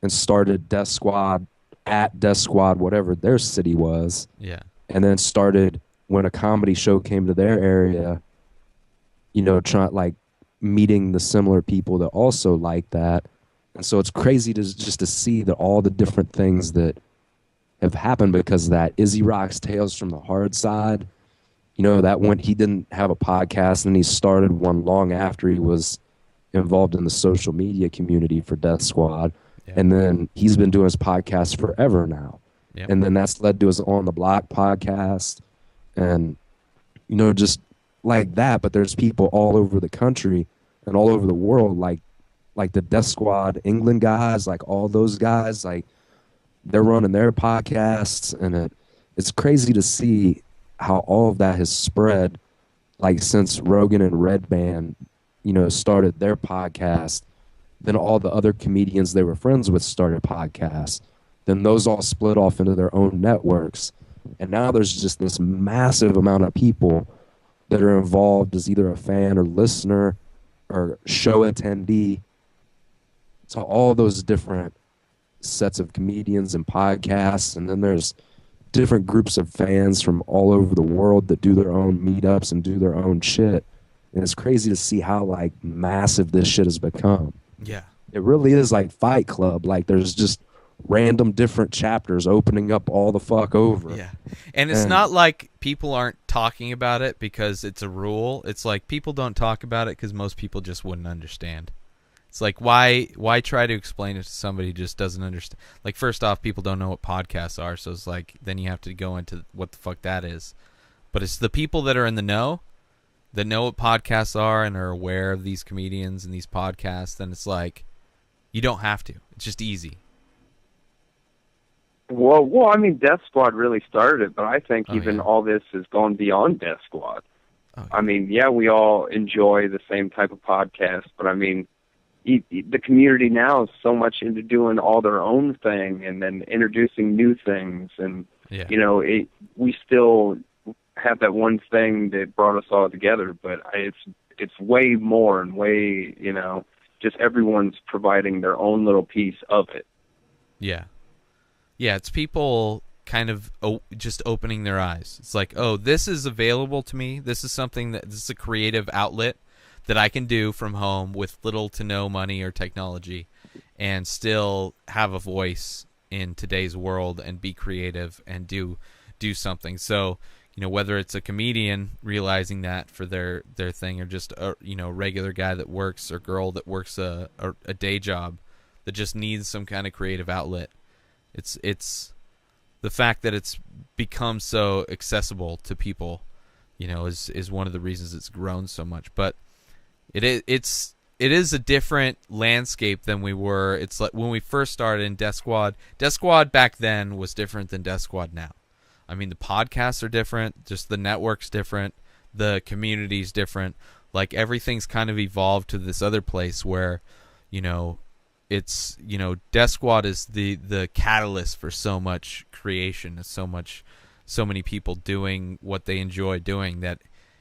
and started Death Squad at Death Squad, whatever their city was. Yeah. And then started, when a comedy show came to their area, meeting the similar people that also like that. And so it's crazy to see that all the different things that have happened because of that. Izzy Rock's Tales from the Hard Side, that when he didn't have a podcast and he started one long after he was involved in the social media community for Death Squad. Yeah. And then he's been doing his podcast forever now. Yep. And then that's led to his On the Block podcast and, just like that. But there's people all over the country and all over the world, like the Death Squad England guys, like all those guys, like they're running their podcasts. And it's crazy to see how all of that has spread, like since Rogan and Red Band, started their podcast. Then all the other comedians they were friends with started podcasts. Then those all split off into their own networks. And now there's just this massive amount of people that are involved as either a fan or listener or show attendee. So all those different sets of comedians and podcasts. And then there's different groups of fans from all over the world that do their own meetups and do their own shit. And it's crazy to see how, like, massive this shit has become. Yeah. It really is like Fight Club. Like, there's just random different chapters opening up all the fuck over. Yeah. And it's not like people aren't talking about it because it's a rule. It's like people don't talk about it because most people just wouldn't understand. It's like, why try to explain it to somebody who just doesn't understand? Like, first off, people don't know what podcasts are, so it's like, then you have to go into what the fuck that is. But it's the people that are in the know, that know what podcasts are and are aware of these comedians and these podcasts, then it's like, you don't have to. It's just easy. Well, I mean, Death Squad really started it, but I think yeah. all this has gone beyond Death Squad. Oh, yeah. I mean, yeah, we all enjoy the same type of podcast, but I mean, the community now is so much into doing all their own thing and then introducing new things. And, we still have that one thing that brought us all together, but it's way more and way, just everyone's providing their own little piece of it. Yeah. Yeah, it's people kind of just opening their eyes. It's like, oh, this is available to me. This is this is a creative outlet that I can do from home with little to no money or technology and still have a voice in today's world and be creative and do something. So, whether it's a comedian realizing that for their thing or just a regular guy that works or girl that works a day job that just needs some kind of creative outlet. It's the fact that it's become so accessible to people, is one of the reasons it's grown so much. But it's it is a different landscape than we were. It's like when we first started in Death Squad. Death Squad back then was different than Death Squad now. I mean, the podcasts are different, just the network's different, the community's different. Like, everything's kind of evolved to this other place where, you know, it's, you know, Death Squad is the catalyst for so much creation, so many people doing what they enjoy doing, that,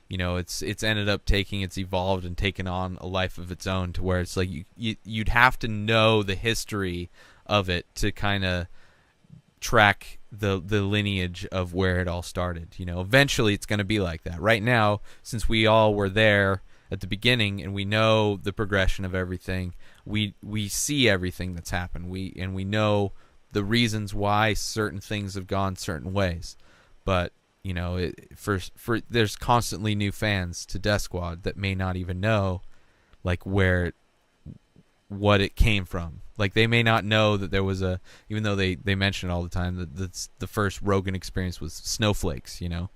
you know, it's ended up it's evolved and taken on a life of its own, to where it's like you'd have to know the history of it to kind of track the lineage of where it all started. You know, eventually it's going to be like that. Right now, since we all were there at the beginning and we know the progression of everything, we see everything that's happened. We know the reasons why certain things have gone certain ways. But, you know, there's constantly new fans to Death Squad that may not even know, like, what it came from. Like, they may not know that there was even though they mention it all the time, that the first Rogan experience was snowflakes, you know?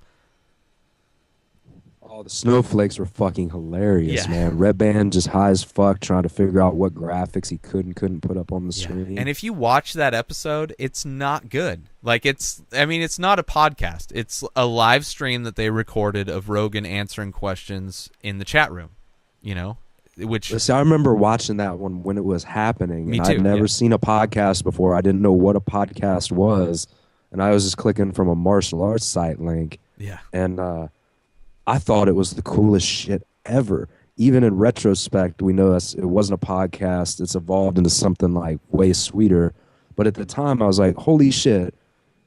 Oh, the snowflakes were fucking hilarious, Yeah. man. Red Band just high as fuck, trying to figure out what graphics he couldn't put up on the screen. And if you watch that episode, it's not good. Like, it's not a podcast. It's a live stream that they recorded of Rogan answering questions in the chat room, you know? Which, See, I remember watching that one when it was happening. Me and too, I'd never yeah. seen a podcast before. I didn't know what a podcast was. And I was just clicking from a martial arts site link. yeah. And I thought it was the coolest shit ever. Even in retrospect, we know it wasn't a podcast. It's evolved into something like way sweeter. But at the time, I was like, holy shit,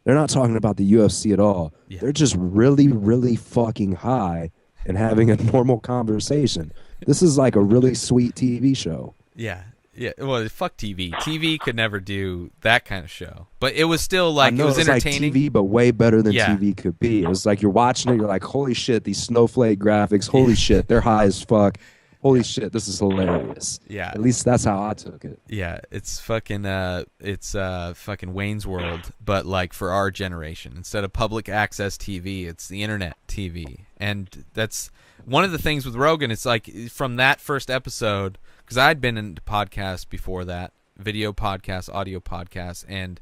they're not talking about the UFC at all. Yeah. They're just really, really fucking high and having a normal conversation. This is like a really sweet TV show. Yeah. Yeah, well, fuck TV. TV could never do that kind of show. But it was still like, I know it was entertaining. like TV, but way better than Yeah. TV could be. It was like you're watching it, you're like, holy shit, these snowflake graphics, holy shit, they're high as fuck. Holy shit, this is hilarious. Yeah. At least that's how I took it. Yeah, it's fucking fucking Wayne's World, but like for our generation. Instead of public access TV, it's the internet TV. And that's one of the things with Rogan. It's like, from that first episode, because I'd been into podcasts before that, video podcasts, audio podcasts, and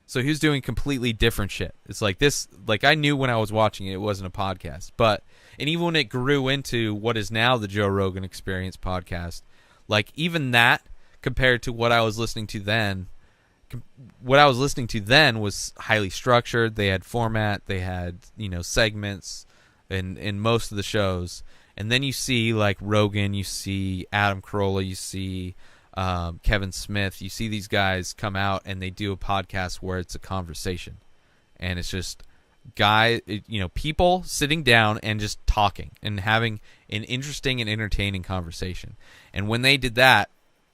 so he was doing completely different shit. It's like this, like, I knew when I was watching it wasn't a podcast, and even when it grew into what is now the Joe Rogan Experience podcast, like, even that compared to what I was listening to then, was highly structured. They had format, they had, you know, segments in most of the shows. And then you see, like, Rogan, you see Adam Carolla, you see Kevin Smith, you see these guys come out and they do a podcast where it's a conversation. And it's just people sitting down and just talking and having an interesting and entertaining conversation. And when they did that,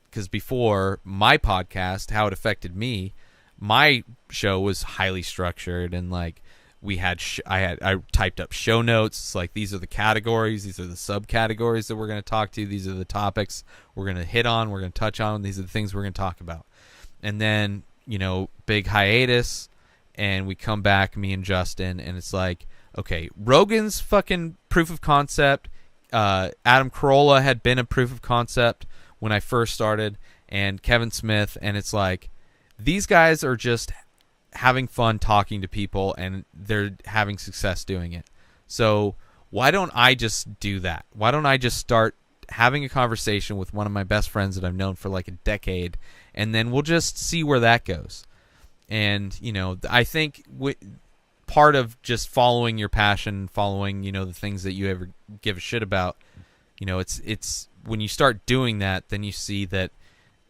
because before my podcast, how it affected me, my show was highly structured, and like, I typed up show notes. It's like, these are the categories, these are the subcategories that we're going to talk to, these are the topics we're going to hit on, we're going to touch on, these are the things we're going to talk about. And then, you know, big hiatus, and we come back, me and Justin, and it's like, okay, Rogan's fucking proof of concept. Adam Carolla had been a proof of concept when I first started, and Kevin Smith, and it's like, these guys are just having fun talking to people, and they're having success doing it. So why don't I just do that? Why don't I just start having a conversation with one of my best friends that I've known for like a decade, and then we'll just see where that goes. And, you know, I think part of just following your passion, following, you know, the things that you ever give a shit about, you know, it's when you start doing that, then you see that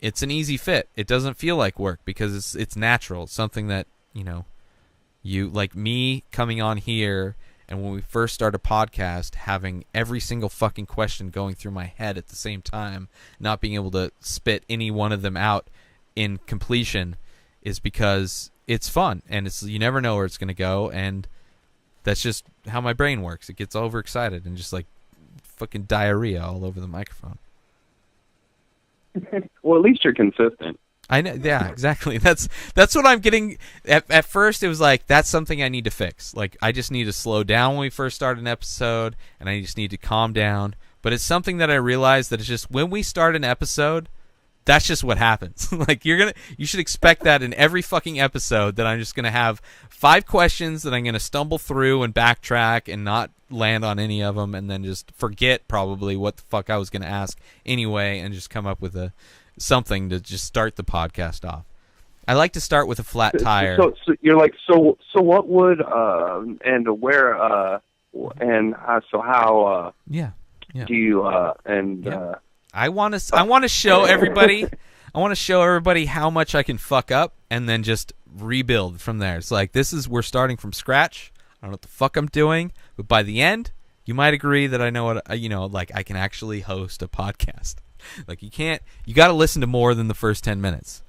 it's an easy fit. It doesn't feel like work because it's natural. It's something that, you know, you, like me coming on here, and when we first start a podcast, having every single fucking question going through my head at the same time, not being able to spit any one of them out in completion, is because it's fun, and you never know where it's going to go, and that's just how my brain works. It gets overexcited and just like fucking diarrhea all over the microphone. Well, at least you're consistent. I know, yeah, exactly. That's what I'm getting. At first, it was like, that's something I need to fix. Like, I just need to slow down when we first start an episode, and I just need to calm down, but it's something that I realized that it's just when we start an episode, that's just what happens. Like you should expect that in every fucking episode, that I'm just gonna have 5 questions that I'm gonna stumble through and backtrack and not land on any of them, and then just forget probably what the fuck I was gonna ask anyway, and just come up with something to just start the podcast off. I like to start with a flat tire. So you're like, so what would and where and so how yeah. do you I want to show everybody. I want to show everybody how much I can fuck up and then just rebuild from there. It's like we're starting from scratch. I don't know what the fuck I'm doing, but by the end, you might agree that I know what like I can actually host a podcast. Like you got to listen to more than the first 10 minutes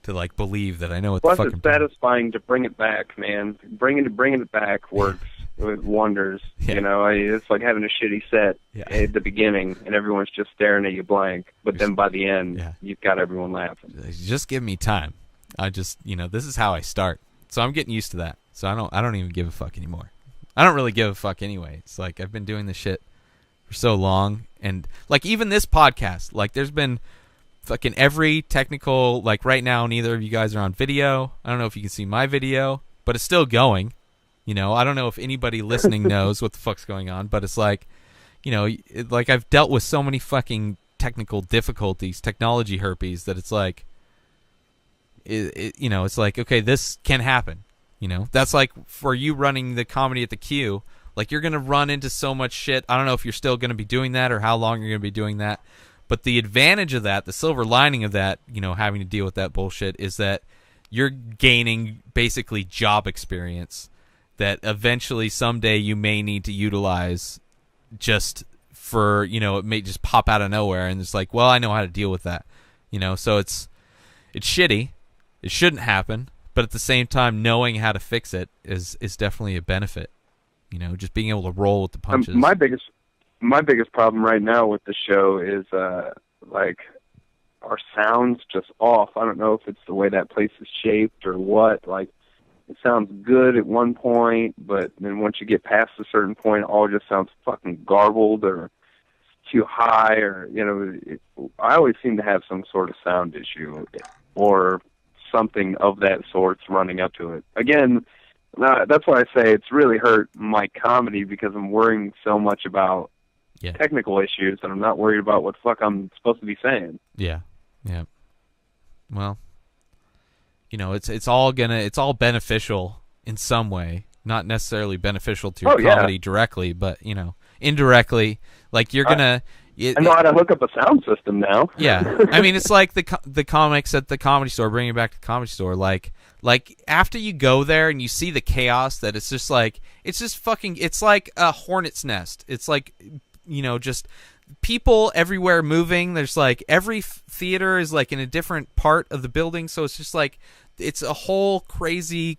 to like believe that I know what the fuck I'm doing. Plus, it's satisfying to bring it back, man. Bringing it back works. With wonders, it's like having a shitty set at the beginning, and everyone's just staring at you blank. But then by the end, you've got everyone laughing. Just give me time. I just, this is how I start, so I'm getting used to that. So I don't even give a fuck anymore. I don't really give a fuck anyway. It's like I've been doing this shit for so long, and like even this podcast, like there's been fucking every technical. Like right now, neither of you guys are on video. I don't know if you can see my video, but it's still going. I don't know if anybody listening knows what the fuck's going on, but it's like, like I've dealt with so many fucking technical difficulties, technology herpes, that it's like, it's like, okay, this can happen. That's like for you running the Comedy at the Q, like you're going to run into so much shit. I don't know if you're still going to be doing that or how long you're going to be doing that. But the advantage of that, the silver lining of that, having to deal with that bullshit is that you're gaining basically job experience that eventually someday you may need to utilize just for, it may just pop out of nowhere, and it's like, well, I know how to deal with that. So it's shitty. It shouldn't happen, but at the same time, knowing how to fix it is definitely a benefit. Just being able to roll with the punches. My biggest problem right now with the show is like our sound's just off. I don't know if it's the way that place is shaped or what. Like, it sounds good at one point, but then once you get past a certain point, it all just sounds fucking garbled or too high, or I always seem to have some sort of sound issue or something of that sort's running up to it. Again, that's why I say it's really hurt my comedy, because I'm worrying so much about technical issues, and I'm not worried about what the fuck I'm supposed to be saying. Yeah. Well, it's all beneficial in some way. Not necessarily beneficial to your comedy directly, but indirectly. Like you're gonna. I know how to hook up a sound system now. Yeah, I mean it's like the comics at the Comedy Store. Bringing it back to the Comedy Store, like after you go there and you see the chaos, that it's just like it's like a hornet's nest. It's like just people everywhere moving. There's like every theater is like in a different part of the building, so it's just like it's a whole crazy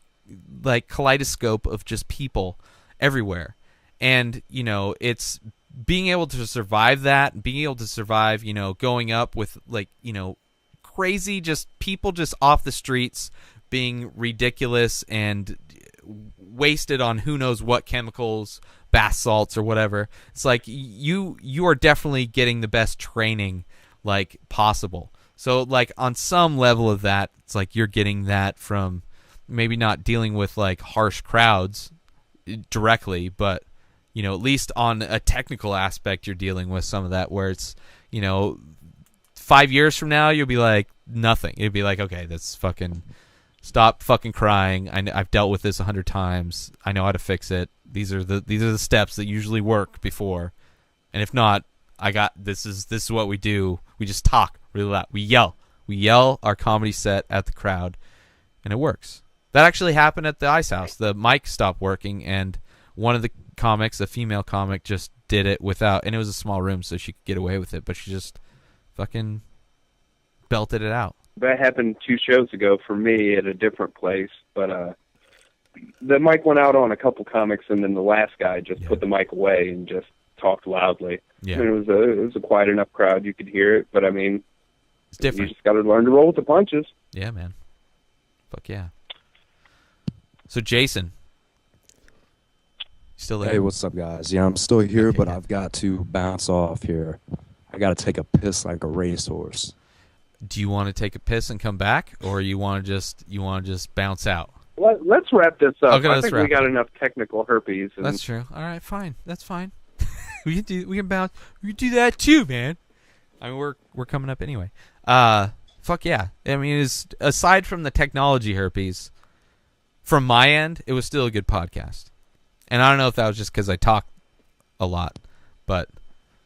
like kaleidoscope of just people everywhere. And it's being able to survive that, being able to survive going up with like crazy just people just off the streets being ridiculous and wasted on who knows what chemicals, bath salts or whatever. It's like you are definitely getting the best training like possible. So like on some level of that, it's like you're getting that from maybe not dealing with like harsh crowds directly, but at least on a technical aspect, you're dealing with some of that where it's 5 years from now you'll be like nothing. You'd be like, okay, that's fucking. Stop fucking crying. I've dealt with this 100 times. I know how to fix it. These are the steps that usually work before. And if not, this is what we do. We just talk really loud. We yell our comedy set at the crowd, and it works. That actually happened at the Ice House. The mic stopped working, and one of the comics, a female comic, just did it without, and it was a small room, so she could get away with it, but she just fucking belted it out. That happened 2 shows ago for me at a different place, but the mic went out on a couple comics, and then the last guy just put the mic away and just talked loudly. Yeah. I mean, it was a quiet enough crowd you could hear it, but I mean, it's different. You just got to learn to roll with the punches. Yeah, man. Fuck yeah. So Jason, Still there? Hey, what's up, guys? Yeah, I'm still here, Okay, but good. I've got to bounce off here. I got to take a piss like a racehorse. Do you want to take a piss and come back, or you want to just bounce out? Let's wrap this up. Okay, I let's think we wrap got it. enough technical herpes. And That's true. All right, fine. That's fine. We can bounce. We can do that too, man. I mean, we're coming up anyway. Fuck yeah. I mean, aside from the technology herpes, from my end, it was still a good podcast. And I don't know if that was just because I talk a lot, but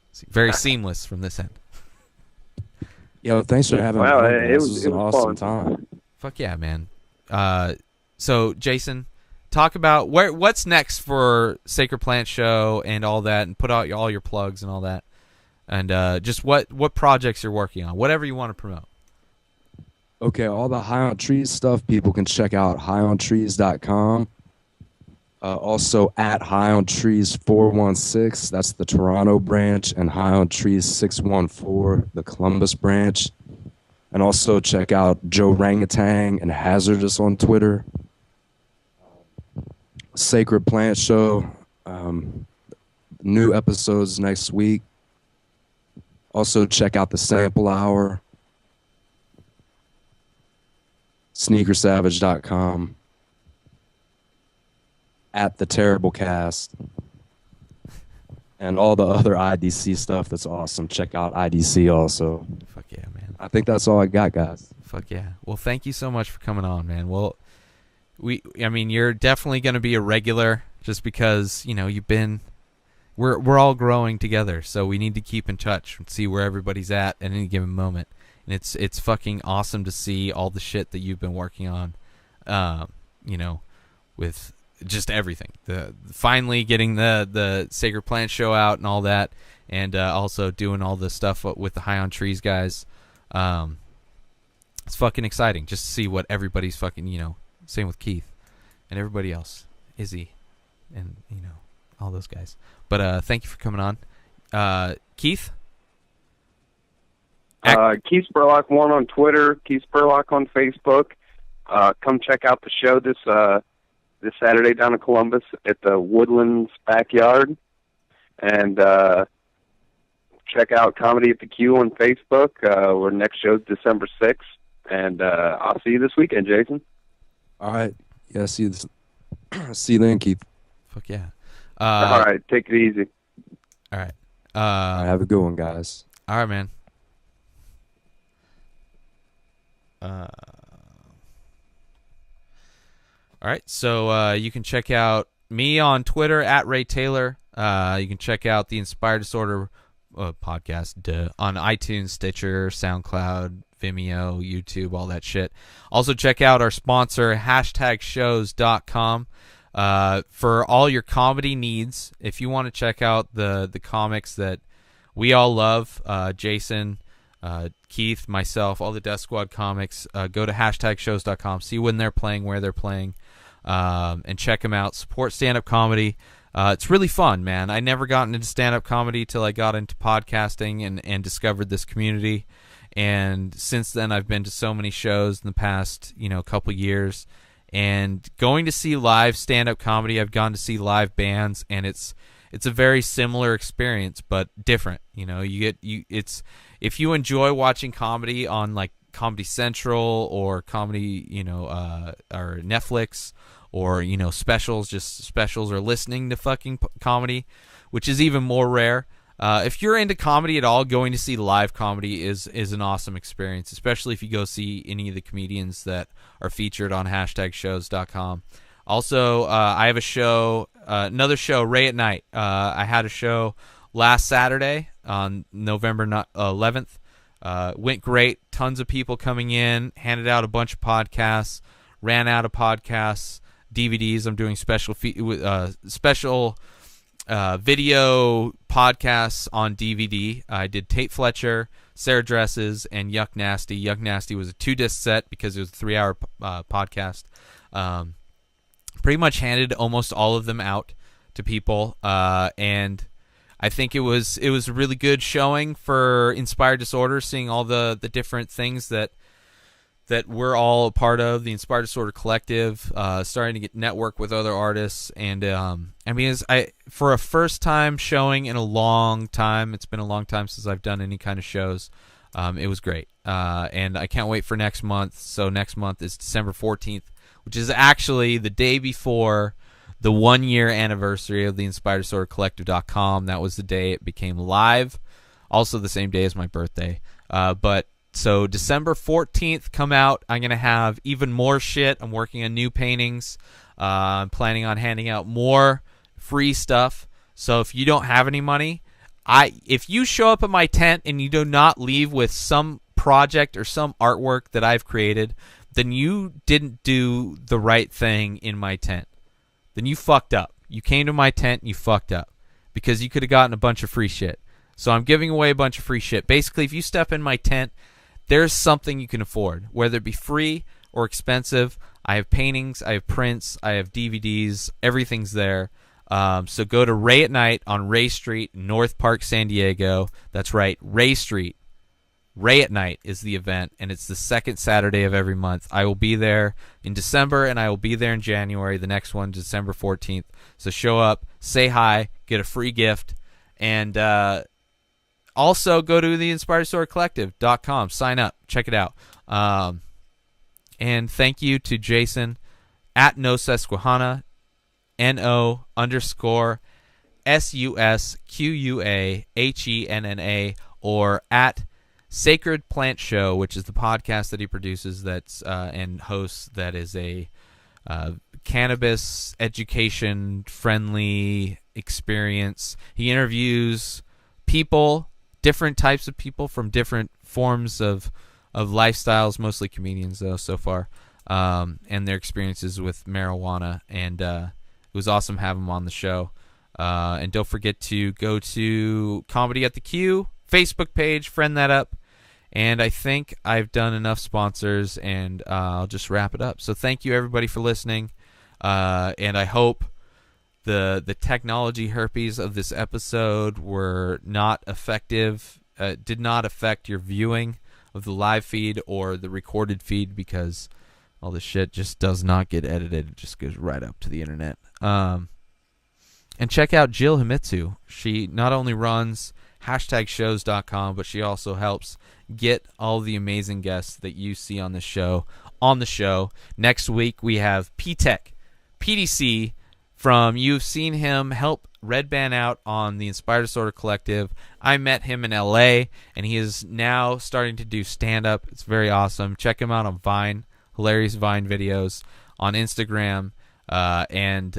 it's very seamless from this end. Yo, thanks for having me. Wow, on, guys. it was- This was it an was awesome fun. time. Fuck yeah, man. So Jason, talk about what's next for Sacred Plant Show and all that, and put out all your plugs and all that, and just what projects you're working on, whatever you want to promote. Okay, all the High on Trees stuff, people can check out highontrees.com. Also at High on Trees 416, that's the Toronto branch, and High on Trees 614, the Columbus branch. And also check out Joe Rangatang and Hazardous on Twitter. Sacred Plant Show, new episodes next week. Also check out the Sample Hour, sneakersavage.com, at the Terrible Cast, and all the other IDC stuff that's awesome. Check out IDC also. Fuck yeah, man. I think that's all I got, guys. Fuck yeah. Well, thank you so much for coming on, man. Well, I mean, you're definitely going to be a regular just because, we're all growing together, so we need to keep in touch and see where everybody's at any given moment. And it's fucking awesome to see all the shit that you've been working on, with just everything. Finally getting the Sacred Plant Show out and all that, and also doing all the stuff with the High on Trees guys. It's fucking exciting just to see what everybody's fucking, same with Keith and everybody else, Izzy, and all those guys. But thank you for coming on, Keith. Keith Spurlock 1 on Twitter, Keith Spurlock on Facebook. Come check out the show this Saturday down in Columbus at the Woodlands Backyard. And check out Comedy at the Q on Facebook. Our next show's December 6th. And I'll see you this weekend, Jason. All right. Yeah, see you then, Keith. Fuck yeah. All right, take it easy. All right. All right, have a good one, guys. All right, man. All right, so you can check out me on Twitter at Ray Taylor. You can check out the Inspired Disorder podcast on iTunes, Stitcher, SoundCloud, Vimeo, YouTube, all that shit. Also check out our sponsor, hashtagshows.com, for all your comedy needs. If you want to check out the comics that we all love, Jason, Keith, myself, all the Death Squad comics, go to hashtagshows.com, see when they're playing, where they're playing, and check them out. Support stand-up comedy. It's really fun, man. I never got into stand-up comedy till I got into podcasting and discovered this community. And since then, I've been to so many shows in the past, couple years. And going to see live stand-up comedy, I've gone to see live bands, and it's a very similar experience, but different. If you enjoy watching comedy on like Comedy Central or comedy, or Netflix, or specials, or listening to fucking comedy, which is even more rare. If you're into comedy at all, going to see live comedy is an awesome experience, especially if you go see any of the comedians that are featured on hashtagshows.com. Also, I have a show, another show, Ray at Night. I had a show last Saturday on November 11th. Went great. Tons of people coming in. Handed out a bunch of podcasts. Ran out of podcasts. DVDs. I'm doing special video podcasts on DVD. I did Tate Fletcher, Sarah Dresses, and Yuck Nasty. Yuck Nasty was a 2-disc set because it was a 3-hour podcast. Pretty much handed almost all of them out to people, and I think it was a really good showing for Inspired Disorder, seeing all the different things that that we're all a part of, the Inspired Disorder Collective, starting to get network with other artists. And I mean, for a first time showing in a long time, it's been a long time since I've done any kind of shows. It was great. And I can't wait for next month. So next month is December 14th, which is actually the day before the 1-year anniversary of the InspiredDisorderCollective.com. That was the day it became live. Also the same day as my birthday. So December 14th, come out. I'm going to have even more shit. I'm working on new paintings. I'm planning on handing out more free stuff. So if you don't have any money, if you show up at my tent and you do not leave with some project or some artwork that I've created, then you didn't do the right thing in my tent. Then you fucked up. You came to my tent and you fucked up because you could have gotten a bunch of free shit. So I'm giving away a bunch of free shit. Basically, if you step in my tent, there's something you can afford, whether it be free or expensive. I have paintings, I have prints, I have DVDs, everything's there. So go to Ray at Night on Ray Street, North Park, San Diego. That's right, Ray Street. Ray at Night is the event, and it's the second Saturday of every month. I will be there in December, and I will be there in January. The next one, December 14th. So show up, say hi, get a free gift, and also go to the InspiredDisorderCollective.com. Sign up. Check it out. And thank you to Jason at No Susquehanna, NO_SUSQUAHENNA, or at Sacred Plant Show, which is the podcast that he produces that's and hosts, that is a cannabis education friendly experience. He interviews people, different types of people from different forms of lifestyles, mostly comedians though so far, and their experiences with marijuana, and it was awesome having him on the show. And don't forget to go to Comedy at the Q Facebook page, friend that up, and I think I've done enough sponsors, and I'll just wrap it up. So thank you everybody for listening, and I hope the technology herpes of this episode were not effective, did not affect your viewing of the live feed or the recorded feed, because all this shit just does not get edited. It just goes right up to the internet. And check out Jill Himitsu. She not only runs #shows.com, but she also helps get all the amazing guests that you see on the show on the show. Next week we have P-Tech, PDC, from, you've seen him help Red Band out on the Inspired Disorder Collective. I met him in LA, and he is now starting to do stand-up. It's very awesome. Check him out on Vine, hilarious Vine videos, on Instagram and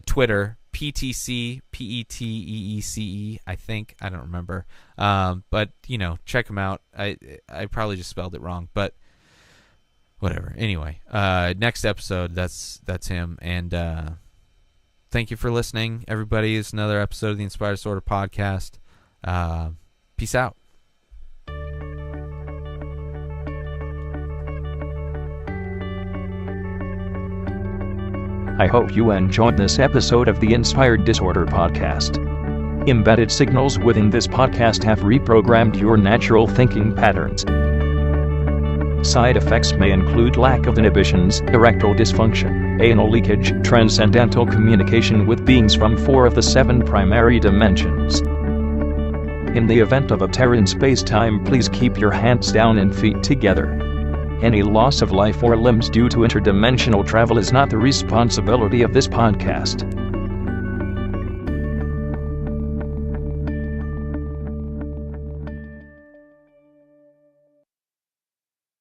Twitter, PTC, PETEECE, I think. I don't remember. But, you know, check him out. I probably just spelled it wrong, but whatever. Anyway, next episode, that's him. And thank you for listening, everybody. It's another episode of the Inspired Disorder Podcast. Peace out. I hope you enjoyed this episode of the Inspired Disorder Podcast. Embedded signals within this podcast have reprogrammed your natural thinking patterns. Side effects may include lack of inhibitions, erectile dysfunction, anal leakage, transcendental communication with beings from 4 of the 7 primary dimensions. In the event of a tear in space-time, please keep your hands down and feet together. Any loss of life or limbs due to interdimensional travel is not the responsibility of this podcast.